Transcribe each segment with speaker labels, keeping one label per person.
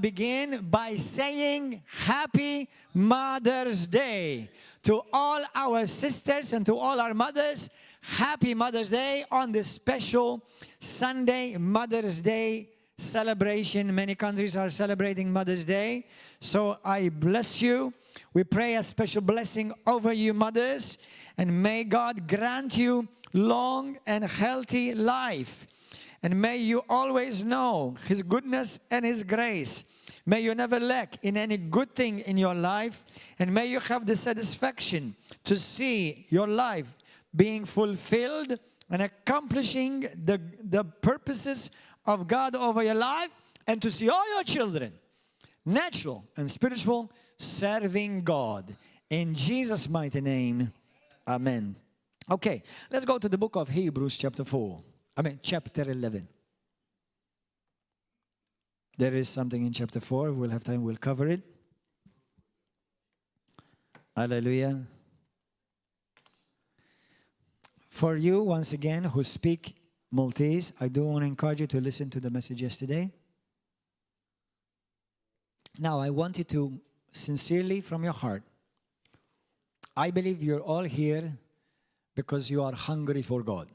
Speaker 1: Begin by saying Happy Mother's Day to all our sisters and to all our mothers. Happy Mother's Day on this special Sunday Mother's Day celebration. Many countries are celebrating Mother's Day. So I bless you. We pray a special blessing over you, mothers, and may God grant you long and healthy life. And may you always know His goodness and His grace. May you never lack in any good thing in your life. And may you have the satisfaction to see your life being fulfilled and accomplishing the purposes of God over your life. And to see all your children, natural and spiritual, serving God. In Jesus' mighty name, amen. Okay, let's go to the book of Hebrews chapter 11. There is something in chapter 4. We'll have time, we'll cover it. Hallelujah. For you, once again, who speak Maltese, I do want to encourage you to listen to the message yesterday. Now, I want you to sincerely, from your heart, I believe you're all here because you are hungry for God.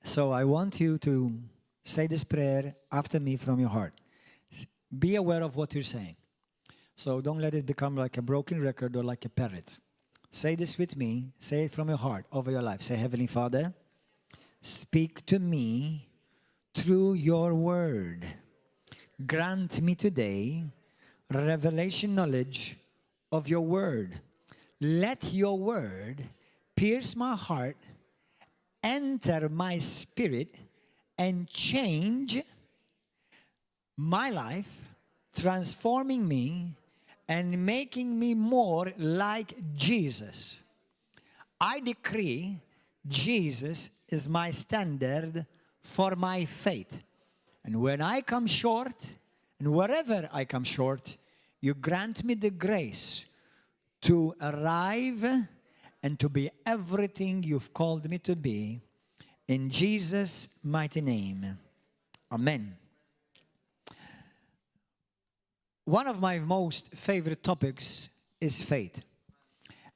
Speaker 1: So I want you to say this prayer after me from your heart. Be aware of what you're saying. So don't let it become like a broken record or like a parrot. Say this with me. Say it from your heart over your life. Say, Heavenly Father, speak to me through your word. Grant me today revelation knowledge of your word. Let your word pierce my heart, enter my spirit, and change my life, transforming me and making me more like Jesus. I decree Jesus is my standard for my faith. And when I come short, and wherever I come short, you grant me the grace to arrive and to be everything you've called me to be. In Jesus' mighty name. Amen. One of my most favorite topics is faith.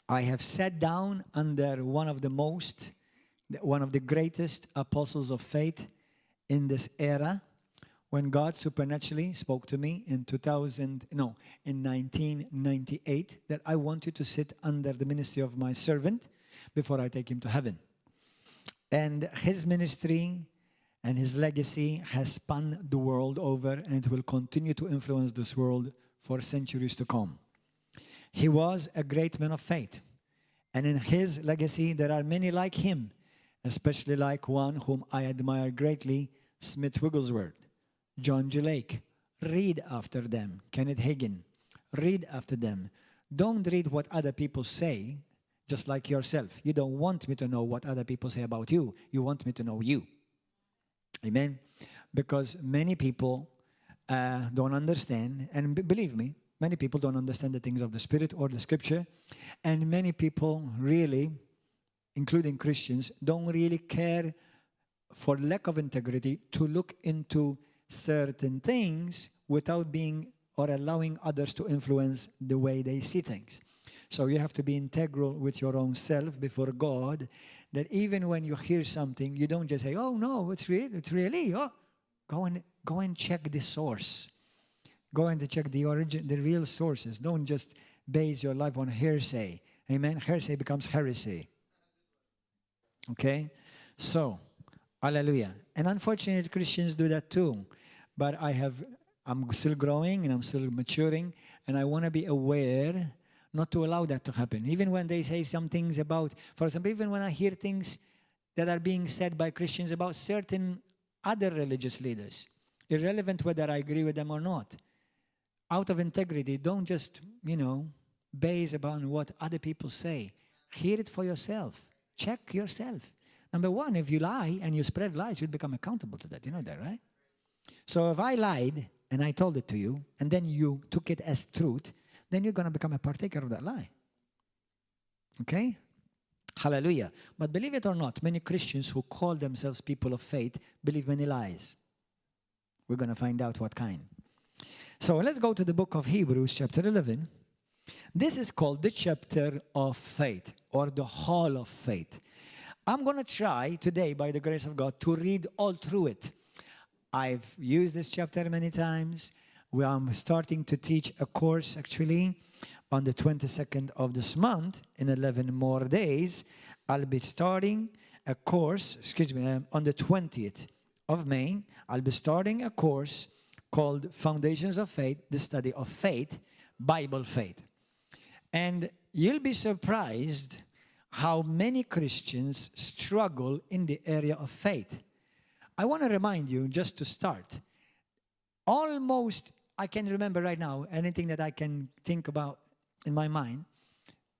Speaker 1: I have sat down under one of the greatest apostles of faith in this era, when God supernaturally spoke to me in 1998, that I want you to sit under the ministry of my servant before I take him to heaven. And his ministry and his legacy has spanned the world over, and it will continue to influence this world for centuries to come. He was a great man of faith. And in his legacy, there are many like him, especially like one whom I admire greatly, Smith Wigglesworth, John G. Lake. Read after them. Kenneth Hagin. Read after them. Don't read what other people say, just like yourself. You don't want me to know what other people say about you. You want me to know you. Amen? Because many people don't understand, and believe me, many people don't understand the things of the Spirit or the Scripture, and many people really, including Christians, don't really care, for lack of integrity, to look into certain things without being or allowing others to influence the way they see things. So you have to be integral with your own self before God, that even when you hear something, you don't just say, oh no, it's really, oh. Go and check the source. Go and check the origin, the real sources. Don't just base your life on hearsay. Amen? Hearsay becomes heresy. Okay? So, hallelujah. And unfortunately, Christians do that too. But I'm still growing and I'm still maturing, and I want to be aware not to allow that to happen. Even when they say some things about, for example, even when I hear things that are being said by Christians about certain other religious leaders, irrelevant whether I agree with them or not, out of integrity, don't just, base upon what other people say. Hear it for yourself. Check yourself. Number one, if you lie and you spread lies, you'll become accountable to that. You know that, right? So if I lied and I told it to you, and then you took it as truth, then you're going to become a partaker of that lie. Okay? Hallelujah. But believe it or not, many Christians who call themselves people of faith believe many lies. We're going to find out what kind. So let's go to the book of Hebrews, chapter 11. This is called the chapter of faith, or the hall of faith. I'm going to try today, by the grace of God, to read all through it. I've used this chapter many times. I'm starting to teach a course, actually, on the 22nd of this month. In 11 more days, I'll be starting a course, on the 20th of May. I'll be starting a course called Foundations of Faith, the study of faith, Bible faith. And you'll be surprised how many Christians struggle in the area of faith. I want to remind you, just to start, almost, I can remember right now, anything that I can think about in my mind,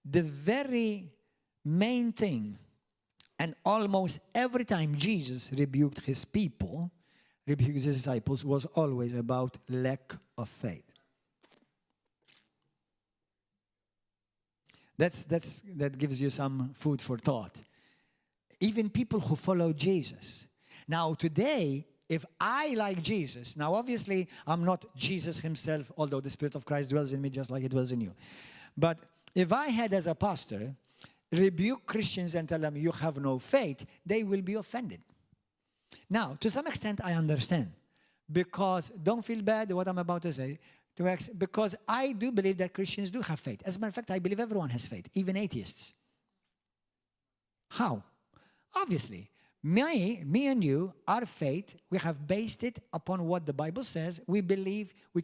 Speaker 1: the very main thing, and almost every time Jesus rebuked his people, rebuked his disciples, was always about lack of faith. That gives you some food for thought. Even people who follow Jesus. Now today, if I like Jesus, now obviously I'm not Jesus himself, although the Spirit of Christ dwells in me just like it dwells in you. But if I had, as a pastor, rebuke Christians and tell them you have no faith, they will be offended. Now, to some extent, I understand. Because, don't feel bad what I'm about to say, because I do believe that Christians do have faith. As a matter of fact, I believe everyone has faith, even atheists. How? Obviously, me and you, our faith, we have based it upon what the Bible says. We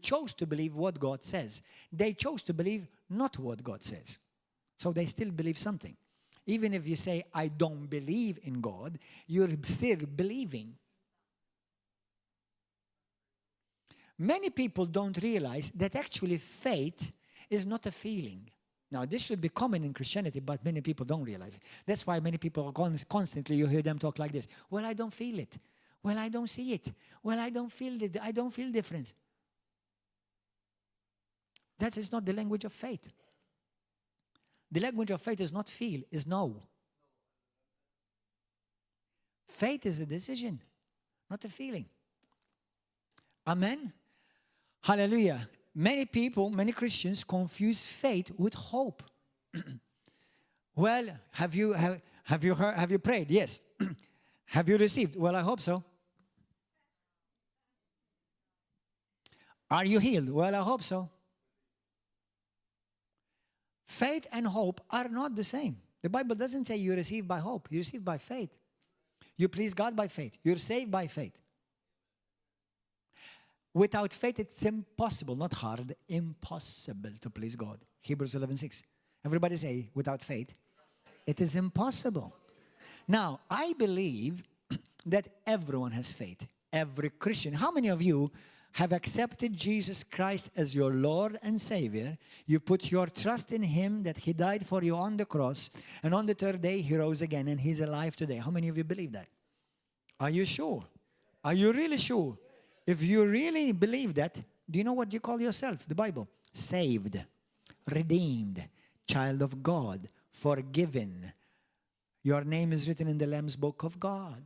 Speaker 1: chose to believe what God says. They chose to believe not what God says. So they still believe something. Even if you say, I don't believe in God, you're still believing. Many people don't realize that actually faith is not a feeling. Now, this should be common in Christianity, but many people don't realize it. That's why many people constantly, you hear them talk like this. Well, I don't feel it. Well, I don't see it. Well, I don't feel it. I don't feel different. That is not the language of faith. The language of faith is not feel, is know. Faith is a decision, not a feeling. Amen? Hallelujah. Many people, many Christians confuse faith with hope. Well, have you heard, have you prayed? Yes. Have you received? Well, I hope so. Are you healed? Well, I hope so. Faith and hope are not the same. The Bible doesn't say you receive by hope. You receive by faith. You please God by faith. You're saved by faith. Without faith, it's impossible, not hard, impossible to please God. Hebrews 11:6. Everybody say, without faith, it is impossible. Now, I believe that everyone has faith. Every Christian. How many of you have accepted Jesus Christ as your Lord and Savior? You put your trust in Him, that He died for you on the cross, and on the third day He rose again, and He's alive today. How many of you believe that? Are you sure? Are you really sure? If you really believe that, do you know what you call yourself? The Bible. Saved, redeemed, child of God, forgiven. Your name is written in the Lamb's book of God.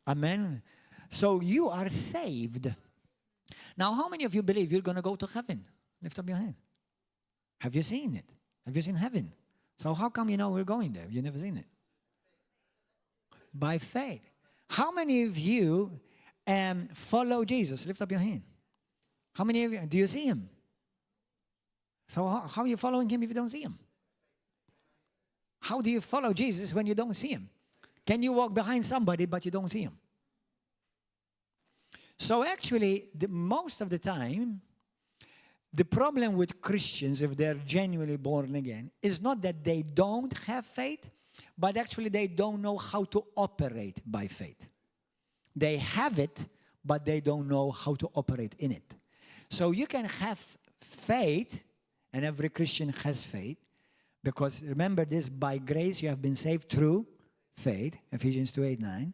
Speaker 1: Amen. So you are saved. Now, how many of you believe you're going to go to heaven? Lift up your hand. Have you seen it? Have you seen heaven? So how come you know we're going there? You've never seen it. By faith. How many of you follow Jesus? Lift up your hand. How many of you, do you see Him? So how are you following Him if you don't see Him? How do you follow Jesus when you don't see Him? Can you walk behind somebody but you don't see Him? So actually, most of the time, the problem with Christians, if they're genuinely born again, is not that they don't have faith, but actually they don't know how to operate by faith. They have it, but they don't know how to operate in it. So you can have faith, and every Christian has faith, because remember this, by grace you have been saved through faith, Ephesians 2:8-9.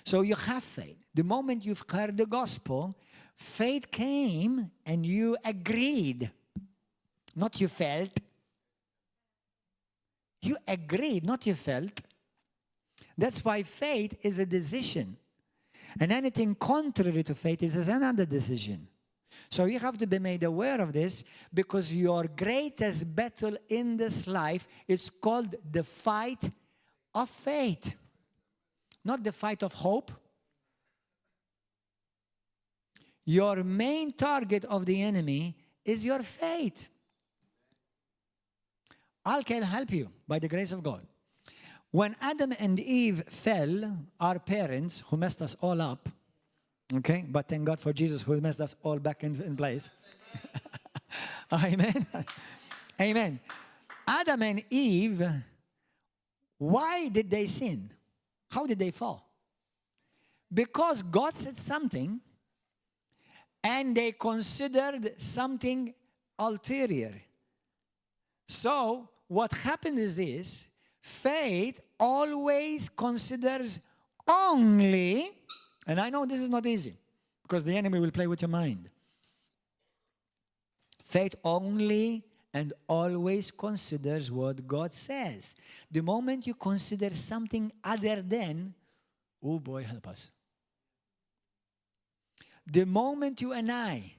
Speaker 1: So you have faith. The moment you've heard the gospel, faith came and you agreed. Not you felt. You agreed, not you felt. That's why faith is a decision. And anything contrary to faith is another decision. So you have to be made aware of this, because your greatest battle in this life is called the fight of faith. Not the fight of hope. Your main target of the enemy is your faith. I can help you by the grace of God. When Adam and Eve fell, our parents, who messed us all up, okay, but thank God for Jesus who messed us all back in place. Amen. Amen. Adam and Eve, why did they sin? How did they fall? Because God said something and they considered something ulterior. So what happened is this: faith always considers only, and I know this is not easy because the enemy will play with your mind. Faith only and always considers what God says. The moment you consider something other than, oh boy, help us. The moment you and I,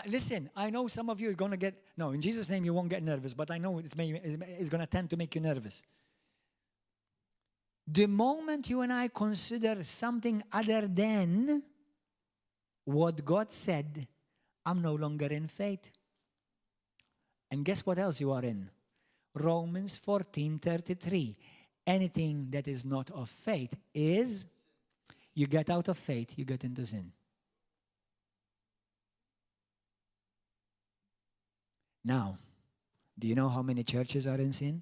Speaker 1: listen, I know some of you are going to get, no, in Jesus' name you won't get nervous, but I know it's going to tend to make you nervous. The moment you and I consider something other than what God said, I'm no longer in faith. And guess what else you are in? Romans 14:33. Anything that is not of faith is, you get out of faith, you get into sin. Now, do you know how many churches are in sin?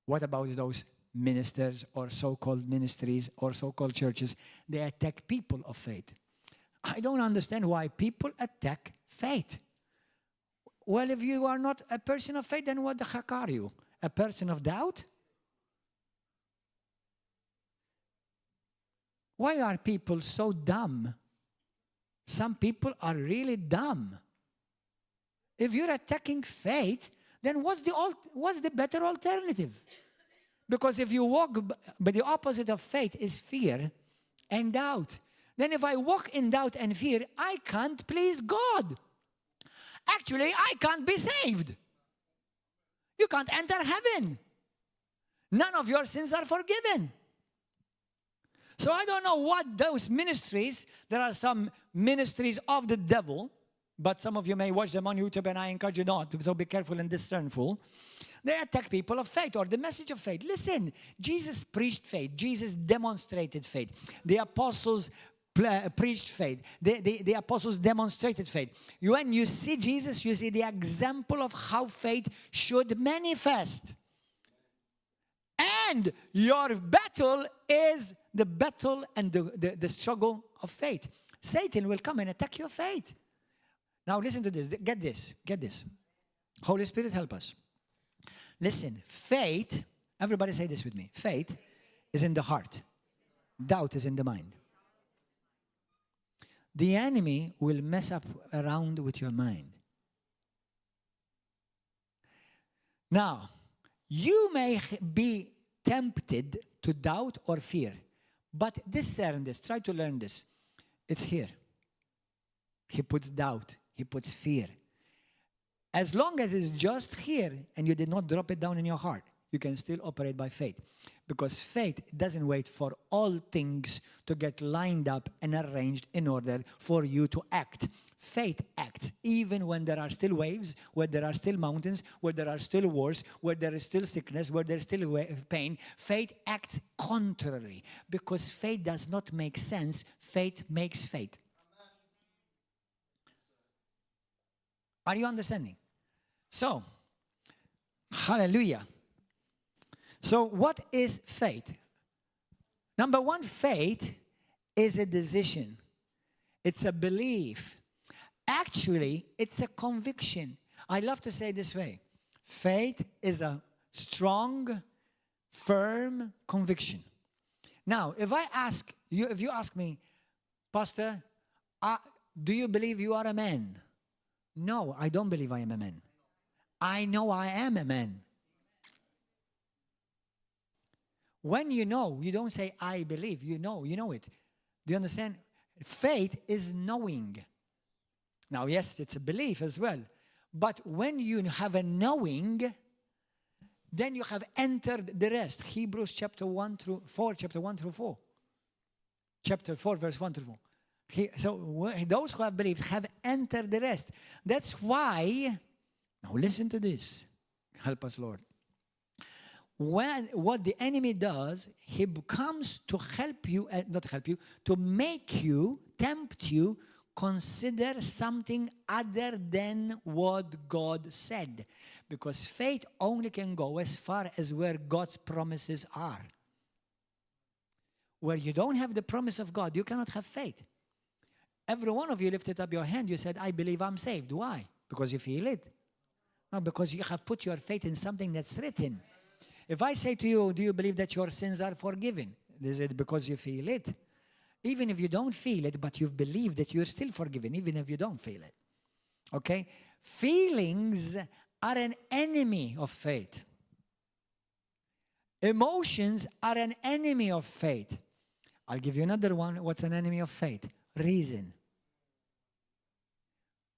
Speaker 1: What about those ministers or so-called ministries or so-called churches? They attack people of faith. I don't understand why people attack faith. Well, if you are not a person of faith, then what the heck are you? A person of doubt? Why are people so dumb? Some people are really dumb. If you're attacking faith, then what's the better alternative? Because if you walk, but the opposite of faith is fear and doubt. Then if I walk in doubt and fear, I can't please God. Actually, I can't be saved. You can't enter heaven. None of your sins are forgiven. So I don't know what those ministries, there are some ministries of the devil, but some of you may watch them on YouTube and I encourage you not, so be careful and discernful. They attack people of faith or the message of faith. Listen, Jesus preached faith. Jesus demonstrated faith. The apostles preached faith. The apostles demonstrated faith. When you see Jesus, you see the example of how faith should manifest. And your battle is the battle and the struggle of faith. Satan will come and attack your faith. Now listen to this. Get this. Get this. Holy Spirit, help us. Listen, faith, everybody say this with me. Faith is in the heart. Doubt is in the mind. The enemy will mess up around with your mind. Now, you may be tempted to doubt or fear, but discern this. Try to learn this. It's here. He puts doubt. He puts fear. As long as it's just here and you did not drop it down in your heart, you can still operate by faith. Because faith doesn't wait for all things to get lined up and arranged in order for you to act. Faith acts even when there are still waves, where there are still mountains, where there are still wars, where there is still sickness, where there is still pain. Faith acts contrary because faith does not make sense. Faith makes faith. Are you understanding? So, hallelujah. So what is faith? Number one, faith is a decision. It's a belief. Actually, it's a conviction. I love to say it this way. Faith is a strong, firm conviction. Now, if you ask me, Pastor, do you believe you are a man? No, I don't believe I am a man. I know I am a man. When you know, you don't say, I believe. You know it. Do you understand? Faith is knowing. Now, yes, it's a belief as well. But when you have a knowing, then you have entered the rest. Hebrews chapter 1 through 4, chapter 1 through 4. Chapter 4, verse 1 through 4. So those who have believed have entered the rest. That's why, now listen to this. Help us, Lord. What the enemy does, he comes to help you, not help you, to make you, tempt you, consider something other than what God said. Because faith only can go as far as where God's promises are. Where you don't have the promise of God, you cannot have faith. Every one of you lifted up your hand, you said, I believe I'm saved. Why? Because you feel it? No, because you have put your faith in something that's written. If I say to you, do you believe that your sins are forgiven? Is it because you feel it? Even if you don't feel it, but you've believed that you're still forgiven, even if you don't feel it. Okay? Feelings are an enemy of faith. Emotions are an enemy of faith. I'll give you another one. What's an enemy of faith? Reason.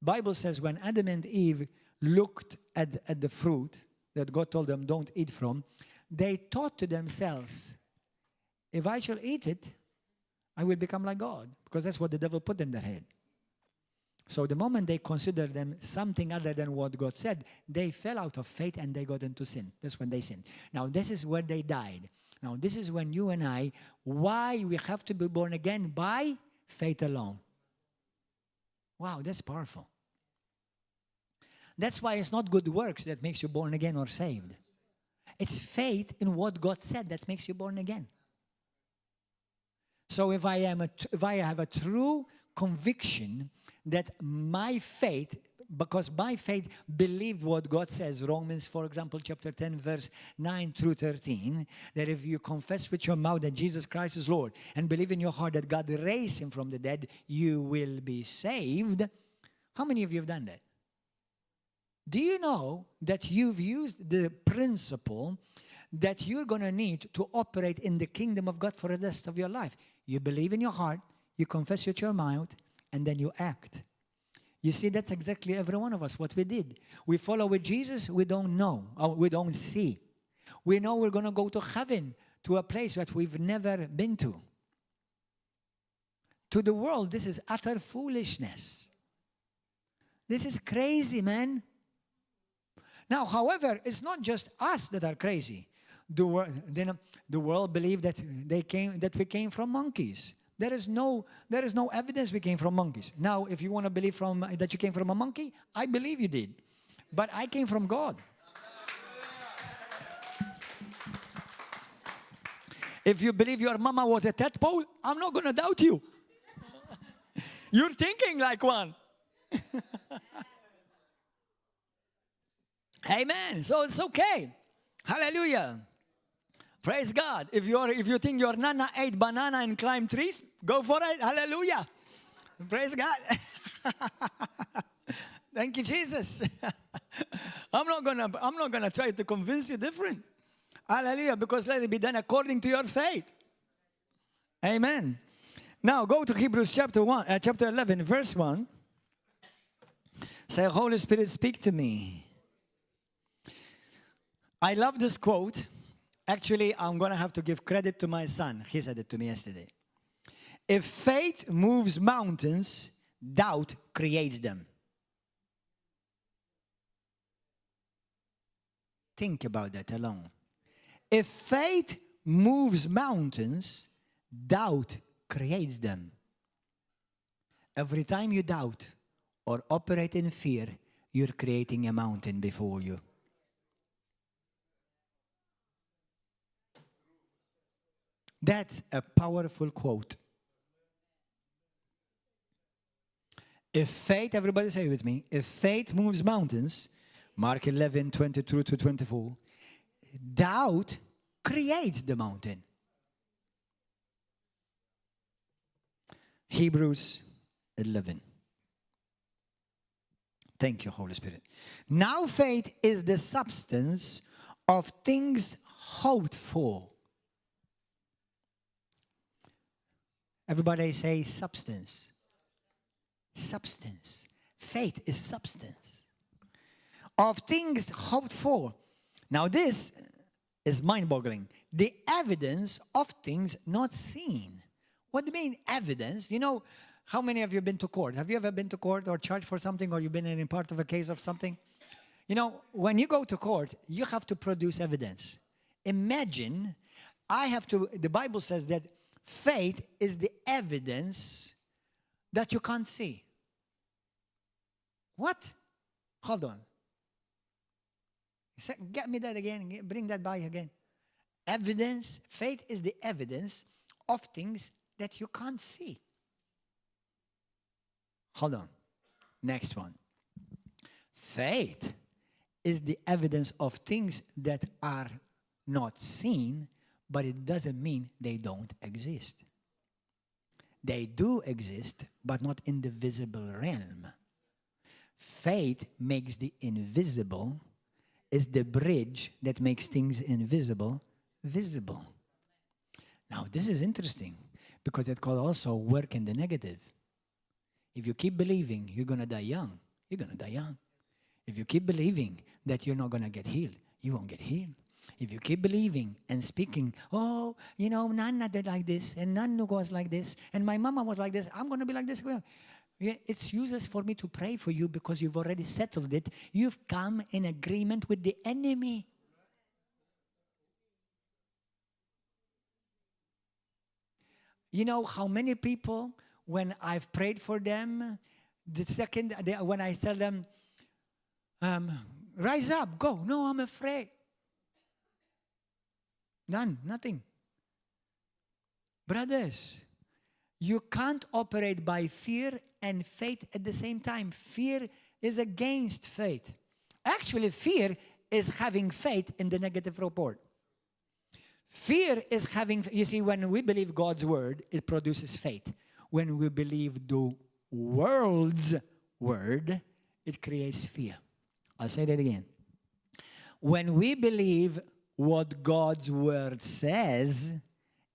Speaker 1: Bible says when Adam and Eve looked at the fruit that God told them don't eat from, they thought to themselves, if I shall eat it, I will become like God. Because that's what the devil put in their head. So the moment they considered them something other than what God said, they fell out of faith and they got into sin. That's when they sinned. Now this is where they died. Now this is when you and I, why we have to be born again? By faith alone. Wow, that's powerful. That's why it's not good works that makes you born again or saved. It's faith in what God said that makes you born again. So if I have a true conviction that my faith, because my faith believed what God says, Romans, for example, chapter 10, verse 9 through 13, that if you confess with your mouth that Jesus Christ is Lord and believe in your heart that God raised him from the dead, you will be saved. How many of you have done that? Do you know that you've used the principle that you're going to need to operate in the kingdom of God for the rest of your life? You believe in your heart, you confess with your mouth, and then you act. You see, that's exactly every one of us, what we did. We follow with Jesus, we don't know, or we don't see. We know we're going to go to heaven, to a place that we've never been to. To the world, this is utter foolishness. This is crazy, man. Now, however, it's not just us that are crazy. The world believe that we came from monkeys. There is no evidence we came from monkeys. Now, if you want to believe that you came from a monkey, I believe you did. But I came from God. If you believe your mama was a tadpole, I'm not going to doubt you. You're thinking like one. Amen. So it's okay. Hallelujah. Praise God. If you think your nana ate banana and climbed trees, go for it. Hallelujah. Praise God. Thank you, Jesus. I'm not gonna try to convince you different. Hallelujah. Because let it be done according to your faith. Amen. Now go to Hebrews chapter 11, verse 1. Say, Holy Spirit, speak to me. I love this quote. Actually, I'm going to have to give credit to my son. He said it to me yesterday. If faith moves mountains, doubt creates them. Think about that alone. If faith moves mountains, doubt creates them. Every time you doubt or operate in fear, you're creating a mountain before you. That's a powerful quote. If faith, everybody say with me, if faith moves mountains, Mark 11, 22 to 24, doubt creates the mountain. Hebrews 11. Thank you, Holy Spirit. Now faith is the substance of things hoped for. Everybody say substance. Substance. Faith is substance. Of things hoped for. Now this is mind-boggling. The evidence of things not seen. What do you mean evidence? You know, how many of you have been to court? Have you ever been to court or charged for something, or you've been in part of a case of something? You know, when you go to court, you have to produce evidence. Imagine, the Bible says that faith is the evidence that you can't see. What? Hold on. Get me that again. Bring that by again. Evidence. Faith is the evidence of things that you can't see. Hold on. Next one. Faith is the evidence of things that are not seen, but it doesn't mean they don't exist. They do exist, but not in the visible realm. Faith makes the invisible, is the bridge that makes things invisible visible. Now, this is interesting because it could also work in the negative. If you keep believing you're going to die young, you're going to die young. If you keep believing that you're not going to get healed, you won't get healed. If you keep believing and speaking, oh, you know, Nana did like this, and Nanu was like this, and my mama was like this, I'm going to be like this. Well, it's useless for me to pray for you because you've already settled it. You've come in agreement with the enemy. You know how many people, when I've prayed for them, when I tell them, rise up, go. No, I'm afraid. Nothing. Brothers, you can't operate by fear and faith at the same time. Fear is against faith. Actually, fear is having faith in the negative report. Fear is having, you see, when we believe God's word, it produces faith. When we believe the world's word, it creates fear. I'll say that again. When we believe what God's word says,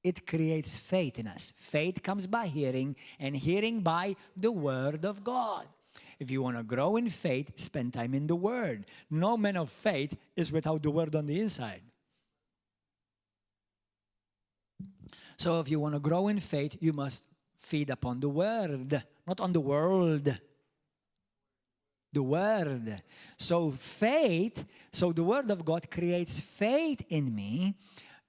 Speaker 1: it creates faith in us. Faith comes by hearing, and hearing by the word of God. If you want to grow in faith, spend time in the word. No man of faith is without the word on the inside. So if you want to grow in faith, you must feed upon the word, not on the world. The word. So faith, so the word of God creates faith in me.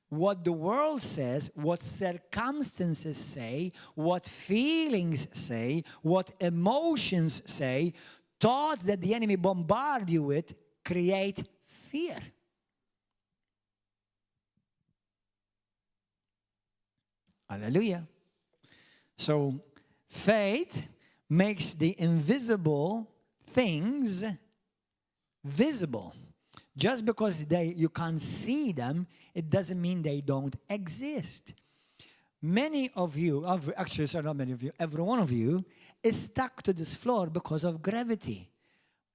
Speaker 1: What the world says, what circumstances say, what feelings say, what emotions say, thoughts that the enemy bombard you with create fear. Hallelujah. So faith makes the invisible things visible. Just because you can't see them, it doesn't mean they don't exist. Many of you, actually, sorry, not many of you, every one of you is stuck to this floor because of gravity.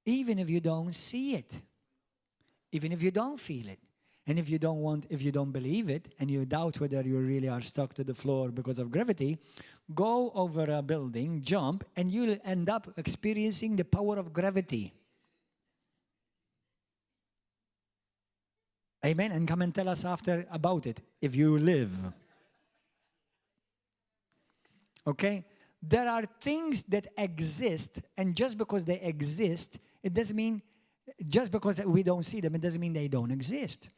Speaker 1: Even if you don't see it. Even if you don't feel it. And if you don't believe it, and you doubt whether you really are stuck to the floor because of gravity, go over a building, jump, and you'll end up experiencing the power of gravity. Amen. And come and tell us after about it, if you live. Okay? There are things that exist, and just because they exist, it doesn't mean, just because we don't see them, it doesn't mean they don't exist.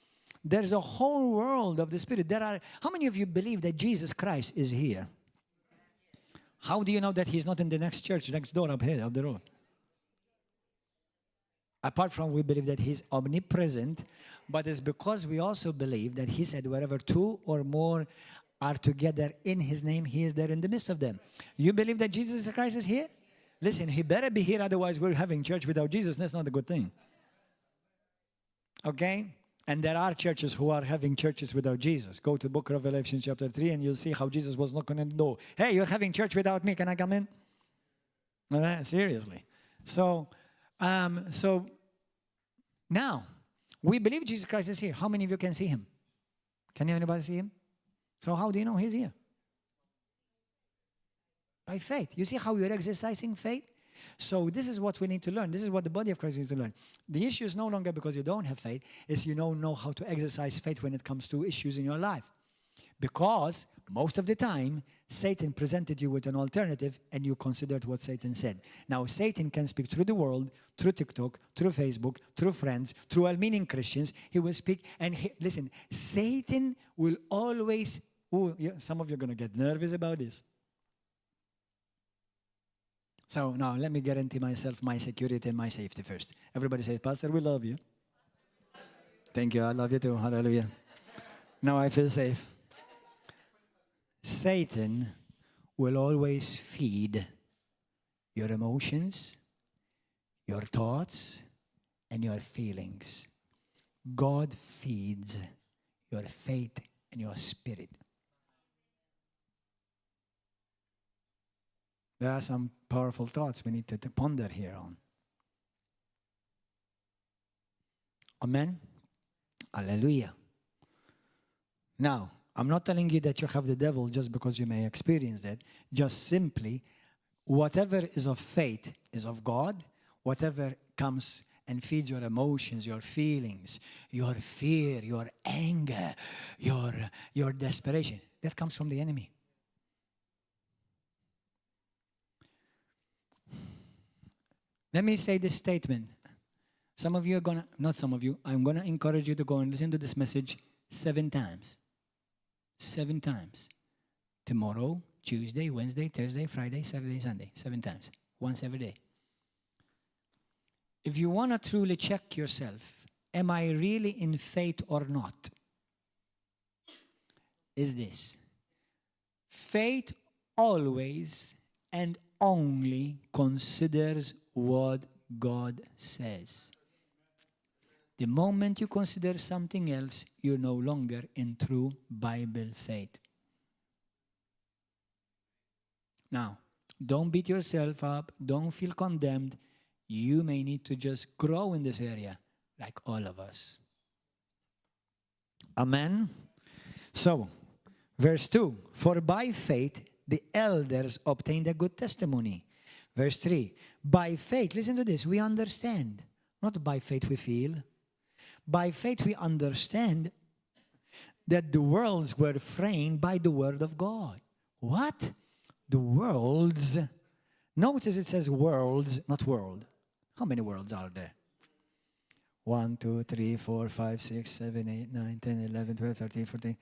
Speaker 1: There's a whole world of the Spirit. How many of you believe that Jesus Christ is here? How do you know that He's not in the next church, next door up here, up the road? Apart from we believe that He's omnipresent, but it's because we also believe that He said wherever two or more are together in His name, He is there in the midst of them. You believe that Jesus Christ is here? Listen, He better be here, otherwise we're having church without Jesus. That's not a good thing. Okay? And there are churches who are having churches without Jesus. Go to the book of Revelation chapter 3 and you'll see how Jesus was knocking on the door. Hey, you're having church without me. Can I come in? All right, seriously. So now, we believe Jesus Christ is here. How many of you can see Him? Can anybody see Him? So how do you know He's here? By faith. You see how you're exercising faith? So this is what we need to learn. This is what the body of Christ needs to learn. The issue is no longer because you don't have faith, it's you don't know how to exercise faith when it comes to issues in your life. Because most of the time, Satan presented you with an alternative and you considered what Satan said. Now, Satan can speak through the world, through TikTok, through Facebook, through friends, through well-meaning Christians. He will speak. And listen, Satan will always... some of you are going to get nervous about this. So now let me guarantee myself my security and my safety first. Everybody say, Pastor, we love you. Thank you. I love you too. Hallelujah. Now I feel safe. Satan will always feed your emotions, your thoughts, and your feelings. God feeds your faith and your spirit. There are some powerful thoughts we need to ponder here on. Amen? Hallelujah. Now, I'm not telling you that you have the devil just because you may experience that. Just simply, whatever is of faith is of God. Whatever comes and feeds your emotions, your feelings, your fear, your anger, your desperation, that comes from the enemy. Let me say this statement. Some of you are going to, not some of you, I'm going to encourage you to go and listen to this message 7 times. 7 times. Tomorrow, Tuesday, Wednesday, Thursday, Friday, Saturday, Sunday. 7 times. Once every day. If you want to truly check yourself, am I really in faith or not? Is this. Faith always and only considers what God says. The moment you consider something else, you're no longer in true Bible faith. Now, don't beat yourself up. Don't feel condemned. You may need to just grow in this area, like all of us. Amen? So, verse 2, for by faith the elders obtained a good testimony. Verse 3, by faith, listen to this, we understand. Not by faith we feel. By faith we understand that the worlds were framed by the word of God. What? The worlds. Notice it says worlds, not world. How many worlds are there? 1, 2, 3, 4, 5, 6, 7, 8, 9, 10, 11, 12, 13, 14.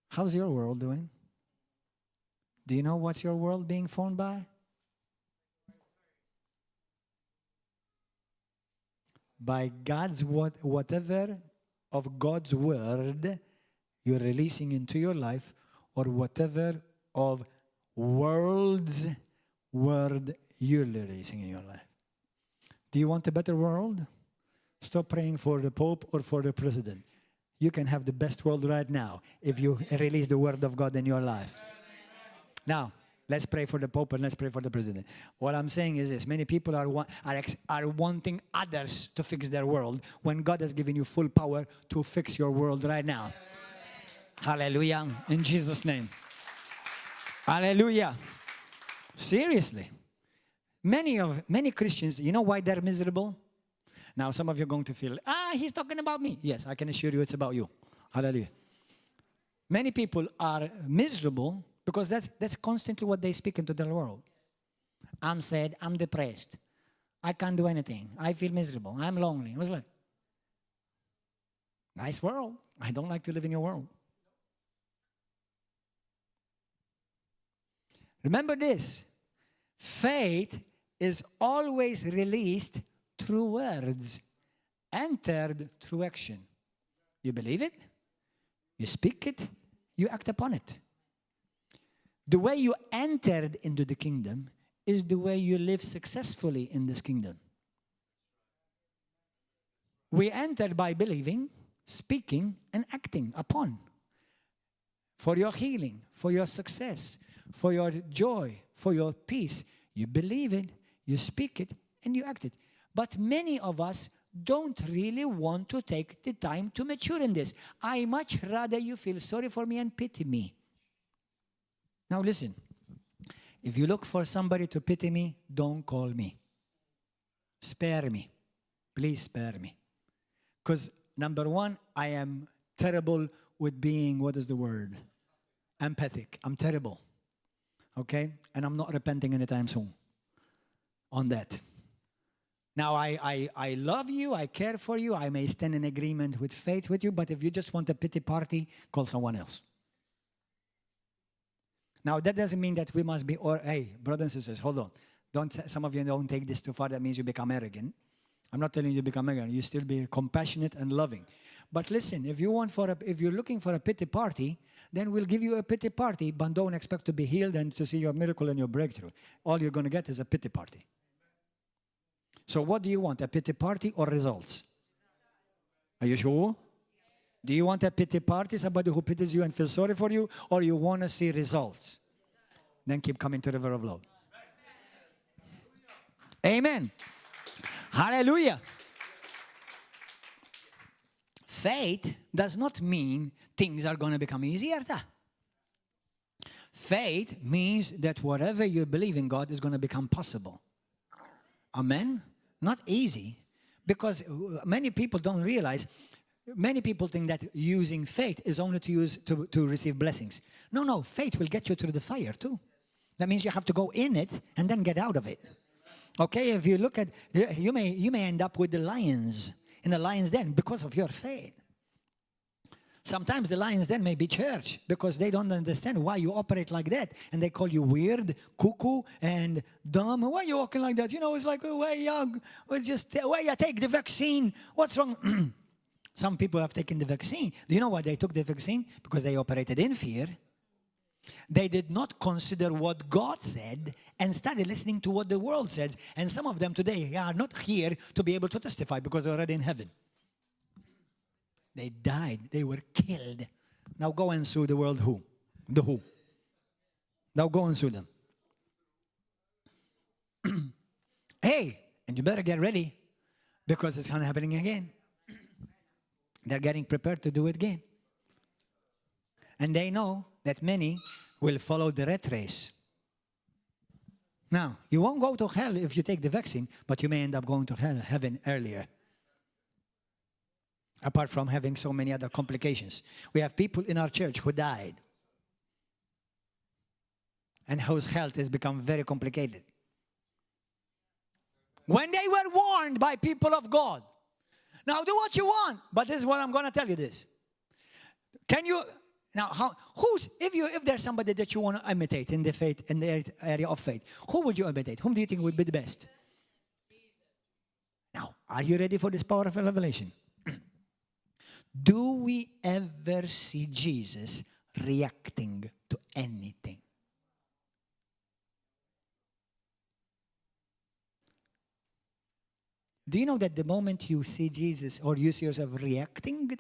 Speaker 1: How's your world doing? Do you know what's your world being formed by? By God's whatever of God's word you're releasing into your life, or whatever of world's word you're releasing in your life. Do you want a better world? Stop praying for the Pope or for the President. You can have the best world right now if you release the word of God in your life. Now, let's pray for the Pope and let's pray for the President. What I'm saying is this. Many people are wanting others to fix their world when God has given you full power to fix your world right now. Hallelujah. In Jesus' name. Hallelujah. Seriously. Many Christians, you know why they're miserable? Now, some of you are going to feel, he's talking about me. Yes, I can assure you it's about you. Hallelujah. Many people are miserable because that's constantly what they speak into their world. I'm sad, I'm depressed. I can't do anything. I feel miserable. I'm lonely. I was like, nice world. I don't like to live in your world. Remember this. Faith is always released through words, entered through action. You believe it, you speak it, you act upon it. The way you entered into the kingdom is the way you live successfully in this kingdom. We entered by believing, speaking, and acting upon. For your healing, for your success, for your joy, for your peace. You believe it, you speak it, and you act it. But many of us don't really want to take the time to mature in this. I much rather you feel sorry for me and pity me. Now listen, If you look for somebody to pity me, don't call me. Spare me. Please spare me. Because number one, I am terrible with being, what is the word? Empathic. I'm terrible. Okay? And I'm not repenting anytime soon on that. Now, I love you, I care for you, I may stand in agreement with faith with you, but if you just want a pity party, call someone else. Now, that doesn't mean that we must be, or hey, brothers and sisters, hold on. Some of you don't take this too far, that means you become arrogant. I'm not telling you to become arrogant, you still be compassionate and loving. But listen, if you're looking for a pity party, then we'll give you a pity party, but don't expect to be healed and to see your miracle and your breakthrough. All you're going to get is a pity party. So what do you want, a pity party or results? Are you sure? Do you want a pity party, somebody who pities you and feels sorry for you, or you want to see results? Then keep coming to the river of love. Amen. Hallelujah. Faith does not mean things are going to become easier. Faith means that whatever you believe in God is going to become possible. Amen? Not easy. Because many people don't realize, many people think that using faith is only to receive blessings. No, faith will get you through the fire too. That means you have to go in it and then get out of it. Okay, if you look at, you may end up with the lions in the lion's den because of your faith. Sometimes the lion's den may be church because they don't understand why you operate like that. And they call you weird, cuckoo, and dumb. Why are you walking like that? You know, it's like, why you take the vaccine? What's wrong? Some people have taken the vaccine. Do you know why they took the vaccine? Because they operated in fear. They did not consider what God said and started listening to what the world said. And some of them today are not here to be able to testify because they're already in heaven. They died. They were killed. Now go and sue the world who? The who? Now go and sue them. Hey, and you better get ready because it's happening again. They're getting prepared to do it again. And they know that many will follow the rat race. Now, you won't go to hell if you take the vaccine, but you may end up going to heaven earlier. Apart from having so many other complications. We have people in our church who died and whose health has become very complicated. When they were warned by people of God, now do what you want, but this is what I'm going to tell you this. Can you, now, if there's somebody that you want to imitate in the faith, in the area of faith, who would you imitate? Whom do you think would be the best? Now, are you ready for this powerful revelation? Do we ever see Jesus reacting to anything? Do you know that the moment you see Jesus or you see yourself reacting,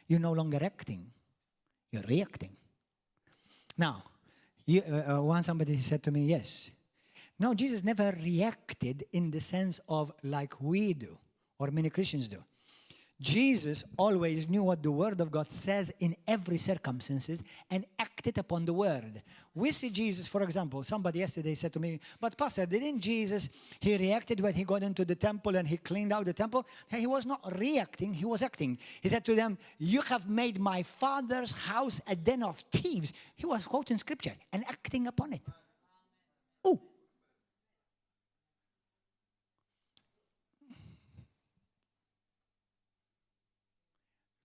Speaker 1: you're no longer acting, you're reacting. Now, once somebody said to me, yes. No, Jesus never reacted in the sense of like we do, or many Christians do. Jesus always knew what the Word of God says in every circumstances and acted upon the Word. We see Jesus, for example, somebody yesterday said to me, but Pastor, didn't Jesus, he reacted when he got into the temple and he cleaned out the temple? He was not reacting, he was acting. He said to them, you have made my Father's house a den of thieves. He was quoting scripture and acting upon it. Oh.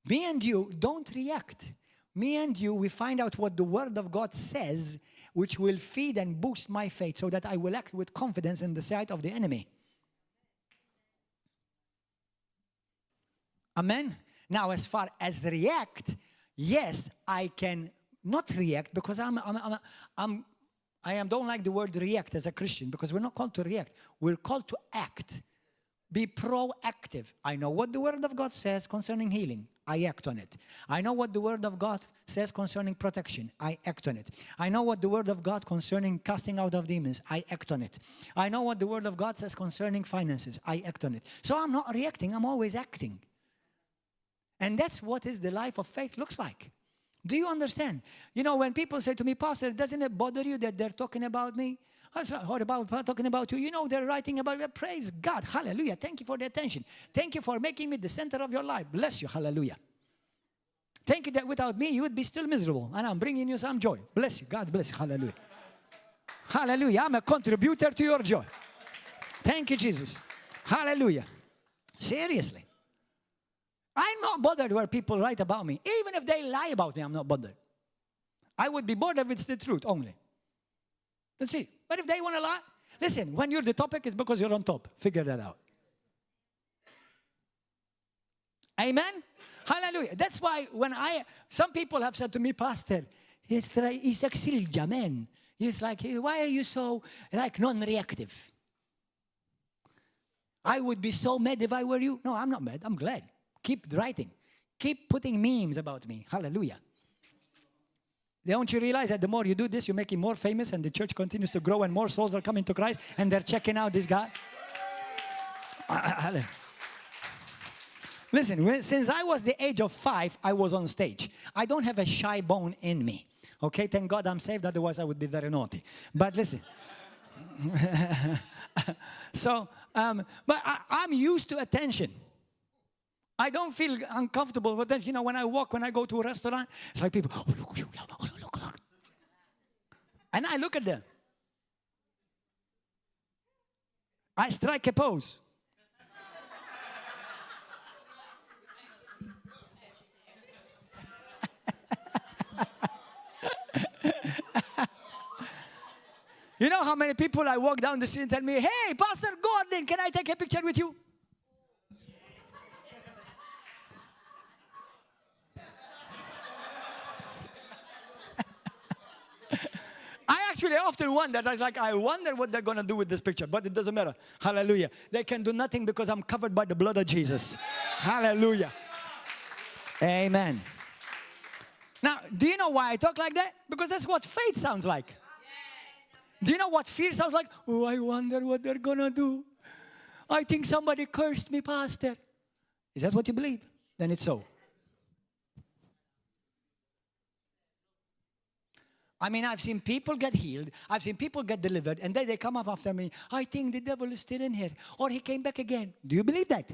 Speaker 1: Me and you don't react. Me and you, we find out what the Word of God says, which will feed and boost my faith so that I will act with confidence in the sight of the enemy. Amen? Now, as far as react, yes, I can not react because I don't like the word react as a Christian because we're not called to react. We're called to act. Be proactive. I know what the Word of God says concerning healing. I act on it. I know what the Word of God says concerning protection. I act on it. I know what the Word of God concerning casting out of demons. I act on it. I know what the Word of God says concerning finances. I act on it. So I'm not reacting. I'm always acting. And that's what is the life of faith looks like. Do you understand? You know, when people say to me, Pastor, doesn't it bother you that they're talking about me? I said, what about talking about you? You know, they're writing about you. Praise God. Hallelujah. Thank you for the attention. Thank you for making me the center of your life. Bless you. Hallelujah. Thank you that without me, you would be still miserable. And I'm bringing you some joy. Bless you. God bless you. Hallelujah. Hallelujah. I'm a contributor to your joy. Thank you, Jesus. Hallelujah. Seriously. I'm not bothered where people write about me. Even if they lie about me, I'm not bothered. I would be bothered if it's the truth only. That's it. But if they want to lie, listen, when you're the topic, it's because you're on top. Figure that out. Amen? Hallelujah. That's why when some people have said to me, Pastor, he's like Silja, man. He's like, why are you so like non-reactive? I would be so mad if I were you. No, I'm not mad. I'm glad. Keep writing. Keep putting memes about me. Hallelujah. Don't you realize that the more you do this, you make him more famous and the church continues to grow and more souls are coming to Christ and they're checking out this guy? Listen, since I was the age of 5, I was on stage. I don't have a shy bone in me. Okay, thank God I'm saved, otherwise I would be very naughty. But listen. So, but I'm used to attention. I don't feel uncomfortable with that. You know, when I walk, when I go to a restaurant, it's like people, oh, look. And I look at them. I strike a pose. You know how many people I walk down the street and tell me, hey, Pastor Gordon, can I take a picture with you? I often wonder, I wonder what they're going to do with this picture, but it doesn't matter. Hallelujah. They can do nothing because I'm covered by the blood of Jesus. Hallelujah. Amen. Now, do you know why I talk like that? Because that's what faith sounds like. Do you know what fear sounds like? Oh, I wonder what they're going to do. I think somebody cursed me, Pastor. Is that what you believe? Then it's so. I mean, I've seen people get healed. I've seen people get delivered. And then they come up after me. I think the devil is still in here. Or he came back again. Do you believe that?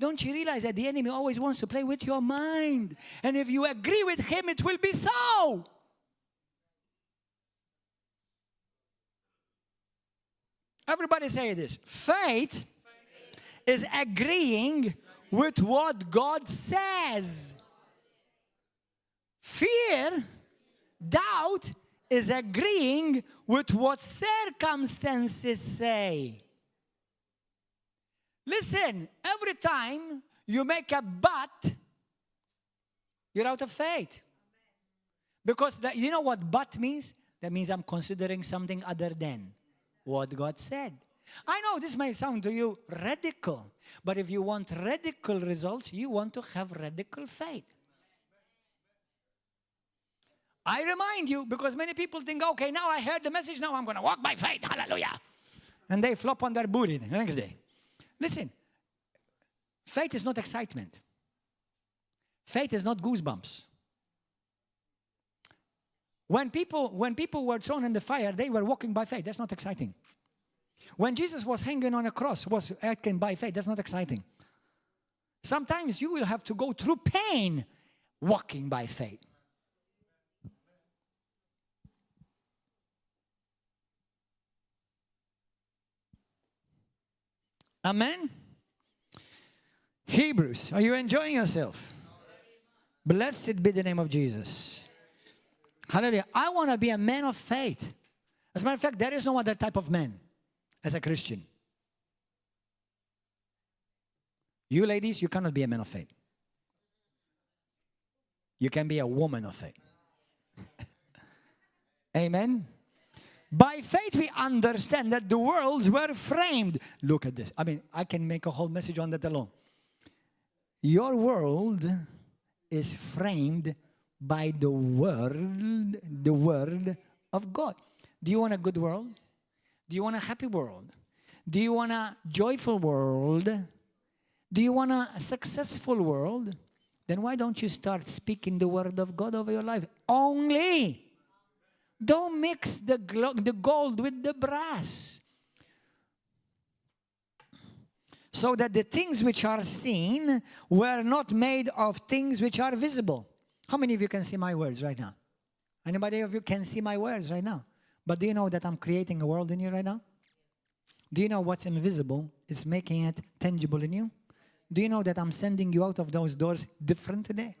Speaker 1: Don't you realize that the enemy always wants to play with your mind? And if you agree with him, it will be so. Everybody say this. Faith is agreeing with what God says. Fear, doubt, is agreeing with what circumstances say. Listen, every time you make a but, you're out of faith. Because you know what but means? That means I'm considering something other than what God said. I know this may sound to you radical, but if you want radical results, you want to have radical faith. I remind you, because many people think, okay, now I heard the message, now I'm going to walk by faith, hallelujah. And they flop on their booty the next day. Listen, faith is not excitement. Faith is not goosebumps. When people were thrown in the fire, they were walking by faith. That's not exciting. When Jesus was hanging on a cross, was acting by faith. That's not exciting. Sometimes you will have to go through pain walking by faith. Amen? Hebrews, are you enjoying yourself? Blessed be the name of Jesus. Hallelujah. I want to be a man of faith. As a matter of fact, there is no other type of man as a Christian. You ladies, you cannot be a man of faith. You can be a woman of faith. Amen? By faith, we understand that the worlds were framed. Look at this. I mean, I can make a whole message on that alone. Your world is framed by the word of God. Do you want a good world? Do you want a happy world? Do you want a joyful world? Do you want a successful world? Then why don't you start speaking the word of God over your life? Only Don't mix the gold with the brass. So that the things which are seen were not made of things which are visible. How many of you can see my words right now? Anybody of you can see my words right now? But do you know that I'm creating a world in you right now? Do you know what's invisible is making it tangible in you? Do you know that I'm sending you out of those doors different today?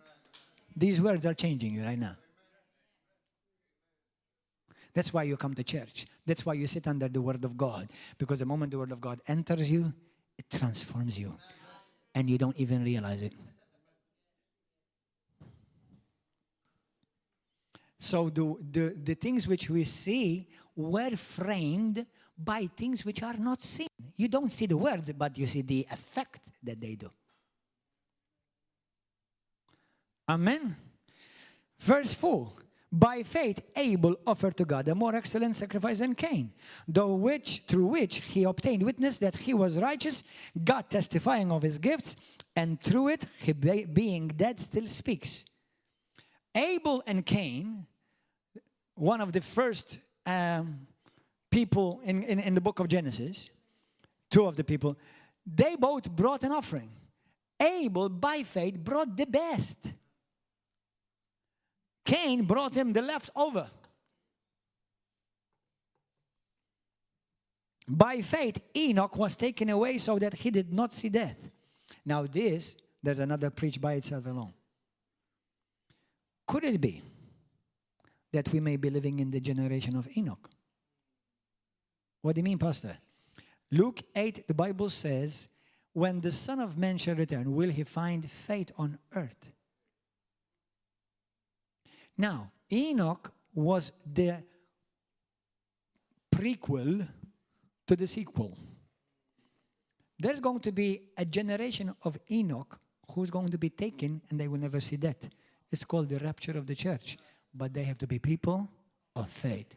Speaker 1: These words are changing you right now. That's why you come to church. That's why you sit under the Word of God. Because the moment the Word of God enters you, it transforms you. And you don't even realize it. So the things which we see were framed by things which are not seen. You don't see the words, but you see the effect that they do. Amen. Verse 4. By faith, Abel offered to God a more excellent sacrifice than Cain, through which he obtained witness that he was righteous, God testifying of his gifts, and through it, he being dead still speaks. Abel and Cain, one of the first people in the book of Genesis, two of the people, they both brought an offering. Abel, by faith, brought the best. Cain brought him the leftover. By faith, Enoch was taken away so that he did not see death. Now there's another preach by itself alone. Could it be that we may be living in the generation of Enoch? What do you mean, Pastor? Luke 8, the Bible says, when the Son of Man shall return, will he find faith on earth? Now, Enoch was the prequel to the sequel. There's going to be a generation of Enoch who's going to be taken and they will never see death. It's called the rapture of the church. But they have to be people of faith.